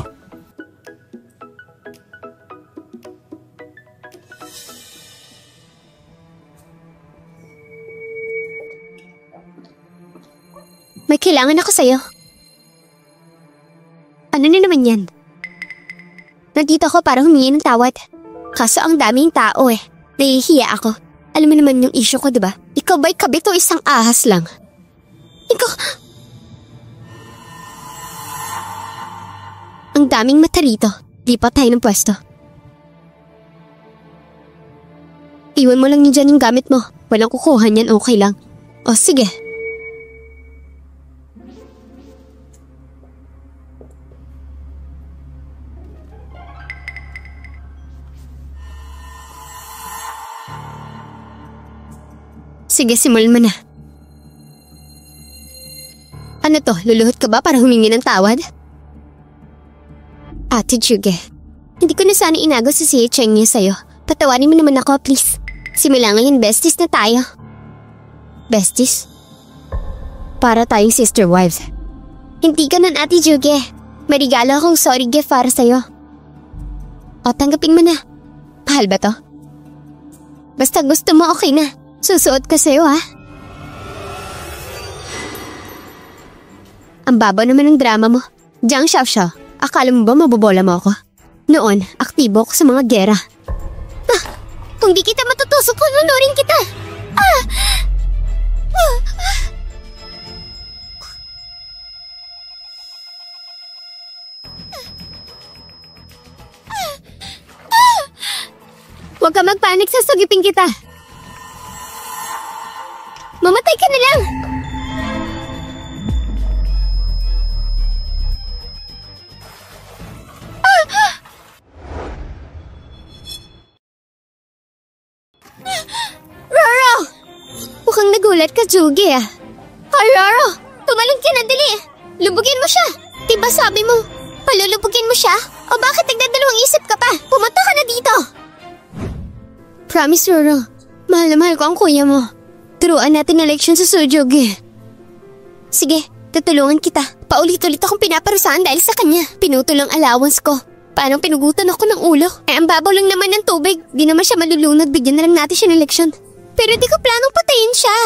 May kailangan ako sa'yo. Ano na naman yan? Nandito ako para humingi ng tawad. Kaso ang daming tao eh. Nahihiya ako. Alam mo naman yung issue ko, diba? Ikaw ba'y kabit o isang ahas lang? Ikaw... Ang daming mata rito. Lipat tayo ng pwesto. Iwan mo lang yun dyan yung gamit mo. Walang kukuha niyan, okay lang. O sige. Sige, simulan mo na. Ano to, luluhod ka ba para humingi ng tawad? Ate Juge, hindi ko na sana inagaw sa si Cheng niya sa'yo. Patawarin mo naman ako, please. Simula ngayon, besties na tayo. Besties? Para tayong sister wives. Hindi ganun, Ate Juge. May regalo akong sorry gift para sa'yo. O, tanggapin mo na. Mahal ba to? Basta gusto mo, okay na. Susuot ko sa'yo, ha? Ang baba naman ng drama mo. Jiang Xiaoxiao, akala mo ba mabobola mo ako? Noon, aktibo ako sa mga gera. Ah, kung di kita matutusok, hunurin kita! Ah! Ah! Huwag ka magpanik, sasagipin kita. Mamatay ka na lang. Roro! Mukhang nagulat ka, Jugi ah. Roro, tumalon ka na dali. Lubugin mo siya. Diba sabi mo, palulubugin mo siya? O bakit nagdadalawang isip ka pa? Pumunta ka na dito. Promise, Roro. Mahal na mahal ko ang kuya mo. Turuan natin na leksyon sa Sujugi. Sige, tutulungan kita. Paulit-ulit akong pinaparusahan dahil sa kanya. Pinutol ang allowance ko. Parang pinugutan ako ng ulo. Ang babaw lang naman ng tubig. Di naman siya malulunod. Bigyan na lang natin siya ng leksyon. Pero di ko planong patayin siya.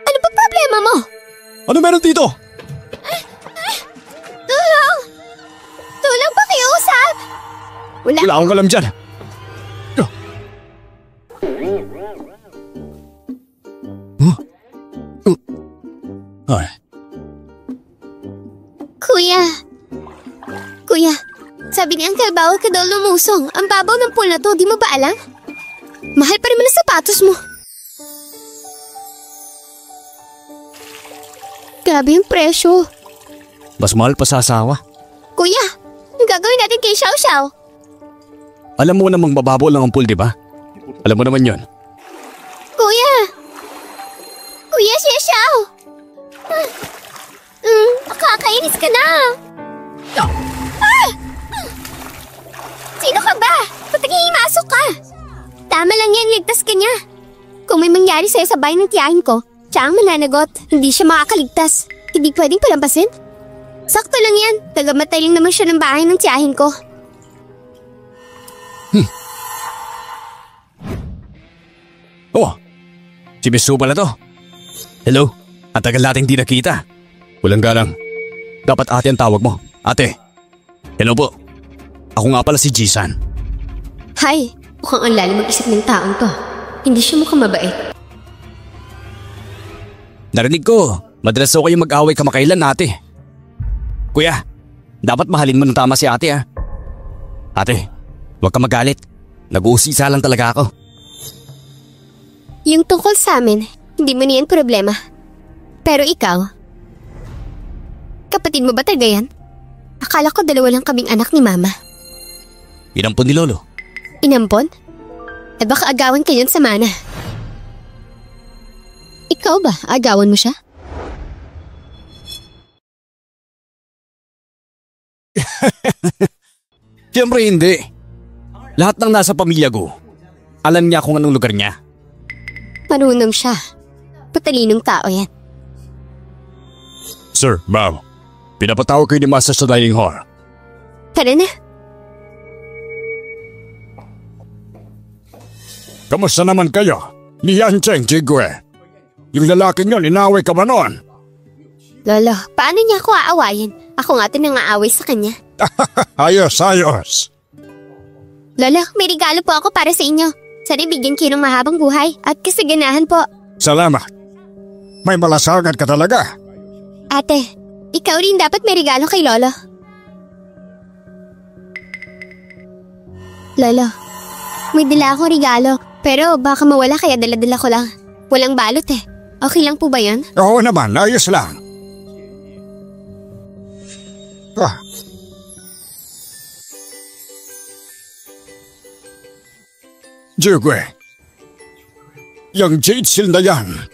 Ano ba problema mo? Ano meron dito? Tulong! Tulong pakiusap! Wala akong alam dyan. Ay. Kuya, sabi ni Uncle bawal ka daw lumusong. Ang babaw ng pool na to, di mo ba alam? Mahal pa rin ang sapatos mo. Grabe yung presyo. Mas mahal pa sa asawa. Kuya, ang gagawin natin kay Xiao Xiao? Alam mo namang mababaw lang ang pool, di ba? Alam mo naman yon. Kuya, Xiao Xiao. Nakakainis ka na. Sino ka ba? Ba't nanghihimasok ka? Tama lang yan, ligtas ka niya. Kung may mangyari sa'yo sa bahay ng tiyahin ko, siya ang mananagot. Hindi siya makakaligtas. Hindi pwedeng palampasin. Sakto lang yan. Tagamatay lang naman siya ng bahay ng tiyahin ko. Oh, si Miss Su pala to. Hello, ang tagal natin di nakita. Walang galang. Dapat ate ang tawag mo. Ate. Hello po. Ako nga pala si Jisan. Hi, mukhang ang lalim mag-isip ng taong to. Hindi siya mukhang mabait. Narinig ko, madalas ako kayong mag-away kamakailan, ate. Kuya, dapat mahalin mo ng tama si ate, ha? Ate, huwag ka magalit. Nag-uusisa lang talaga ako. Yung tungkol sa amin, hindi mo niyan problema. Pero ikaw, kapatid mo ba talaga yan? Akala ko 2 lang kaming anak ni Mama. Inampon ni Lolo. Inampon? Eh baka agawan ka yun sa mana. Ikaw ba, agawan mo siya? Siyempre hindi. Lahat ng nasa pamilya ko, alam niya kung anong lugar niya. Marunong siya. Patalinong tao yan. Sir, ma'am. Pinapatawag kayo ni Master sa dining hall. Tara na. Kamusta naman kayo? Ni Yancheng Jigwe. Yung lalaking yun, inaway ka ba noon? Lolo, paano niya ako aawayin? Ako nga tinangaaway sa kanya. Ayos. Lolo, may regalo po ako para sa inyo. Sana bigyan kayo ng mahabang buhay at kasaganahan po. Salamat. May malasagan ka talaga. Ate, ikaw rin dapat may regalo kay Lolo. Lolo, may dala akong regalo. Pero baka mawala kaya dala-dala ko lang. Walang balot eh. Okay lang po ba yan? Oo naman, ayos lang. Jigwe, yung jade seal na yan,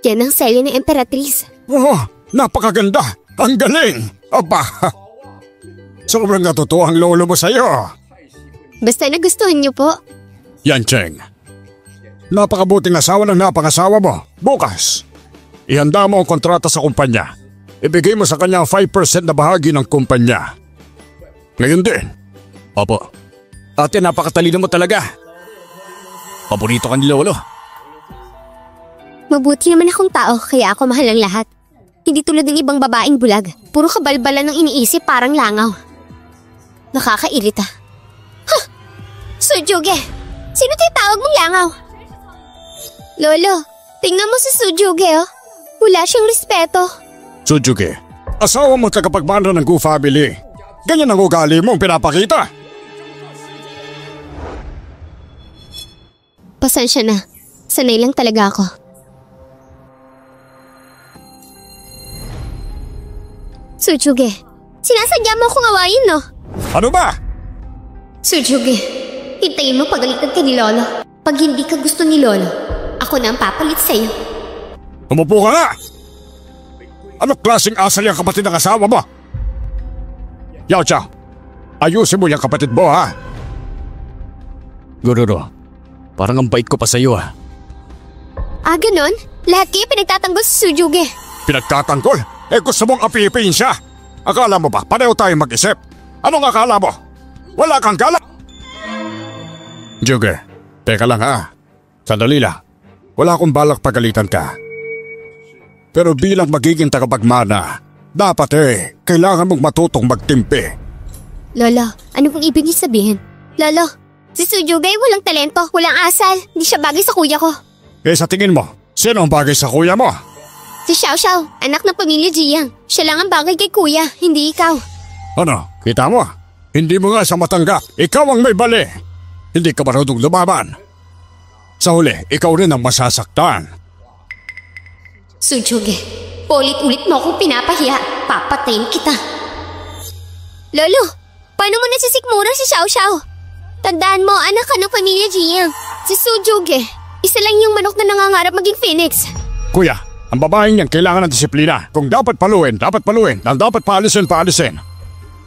Yan ang selyo ng Emperatriz. Oh, napakaganda! Ang galing! Aba! Sobrang natutuwa ang lolo mo sa'yo. Basta nagustuhan niyo po. Yan, Cheng. Napakabuting asawa ng napangasawa mo. Bukas, ihanda mo ang kontrata sa kumpanya. Ibigay mo sa kanya ang 5% na bahagi ng kumpanya. Ngayon din. Opo. Ate, napakatalino mo talaga. Paborito ka ni Lolo. Mabuti naman akong tao kaya ako mahal ng lahat. Hindi tulad ng ibang babaeng bulag. Puro kabalbalan ng iniisip parang langaw. Nakakairita. Huh! Sujuge! Sino tawag mong langaw? Lolo, tingnan mo si Sujuge oh. Wala siyang respeto. Sujuge, asawa mo tagapagmana ng Gu family. Ganyan ang ugali mong pinapakita. Pasensya na. Sanay lang talaga ako. Sujuge, sinasadya mo akong awayin, no? Ano ba? Sujuge, hintayin mo pagalitan ka ni Lolo. Pag hindi ka gusto ni Lolo, ako na ang papalit sa'yo. Umupo ka nga! Ano klaseng asal yung kapatid ng asawa mo? Yao Chao, ayusin mo yung kapatid mo ha? Gururo, parang ang bait ko pa sa'yo ah. Ah, ganon? Lahat kayo pinagtatanggol sa Sujuge. Pinagtatanggol? Eh gusto mong apipin siya? Akala mo ba pareho tayong mag-isip? Anong akala mo? Wala kang galak? Juge, teka lang ha. Sandali lang. Wala akong balak pagalitan ka. Pero bilang magiging tagapagmana, dapat kailangan mong matutong magtimpi. Lolo, ano pong ibig niyo sabihin? Lolo, si Sujuge walang talento, walang asal. Hindi siya bagay sa kuya ko. Eh sa tingin mo, sino ang bagay sa kuya mo? Si Xiao Xiao, anak ng pamilya Jiang. Siya lang ang bagay kay kuya, hindi ikaw. Ano, kita mo? Hindi mo nga siya matanggap. Ikaw ang may bali. Hindi ka marunong lumaban. Sa huli, ikaw rin ang masasaktan. Sujuge, paulit-ulit mo akong pinapahiya. Papatayin kita. Lolo, paano mo nasisikmura si Xiao Xiao? Tandaan mo, anak ka ng pamilya Jiang. Si Sujuge, isa lang yung manok na nangangarap maging phoenix. Kuya, ang babaeng niyan kailangan ng disiplina. Kung dapat paluin, dapat paluin. Nang dapat paalisin, paalisin.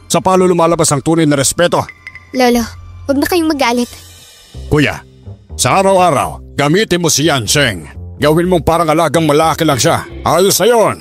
Sa palo lumalabas ang tunay na respeto. Lolo, huwag na kayong magalit. Kuya, sa araw-araw, gamitin mo si Yan Sheng. Gawin mong parang alagang malaki lang siya. Ayos na yun.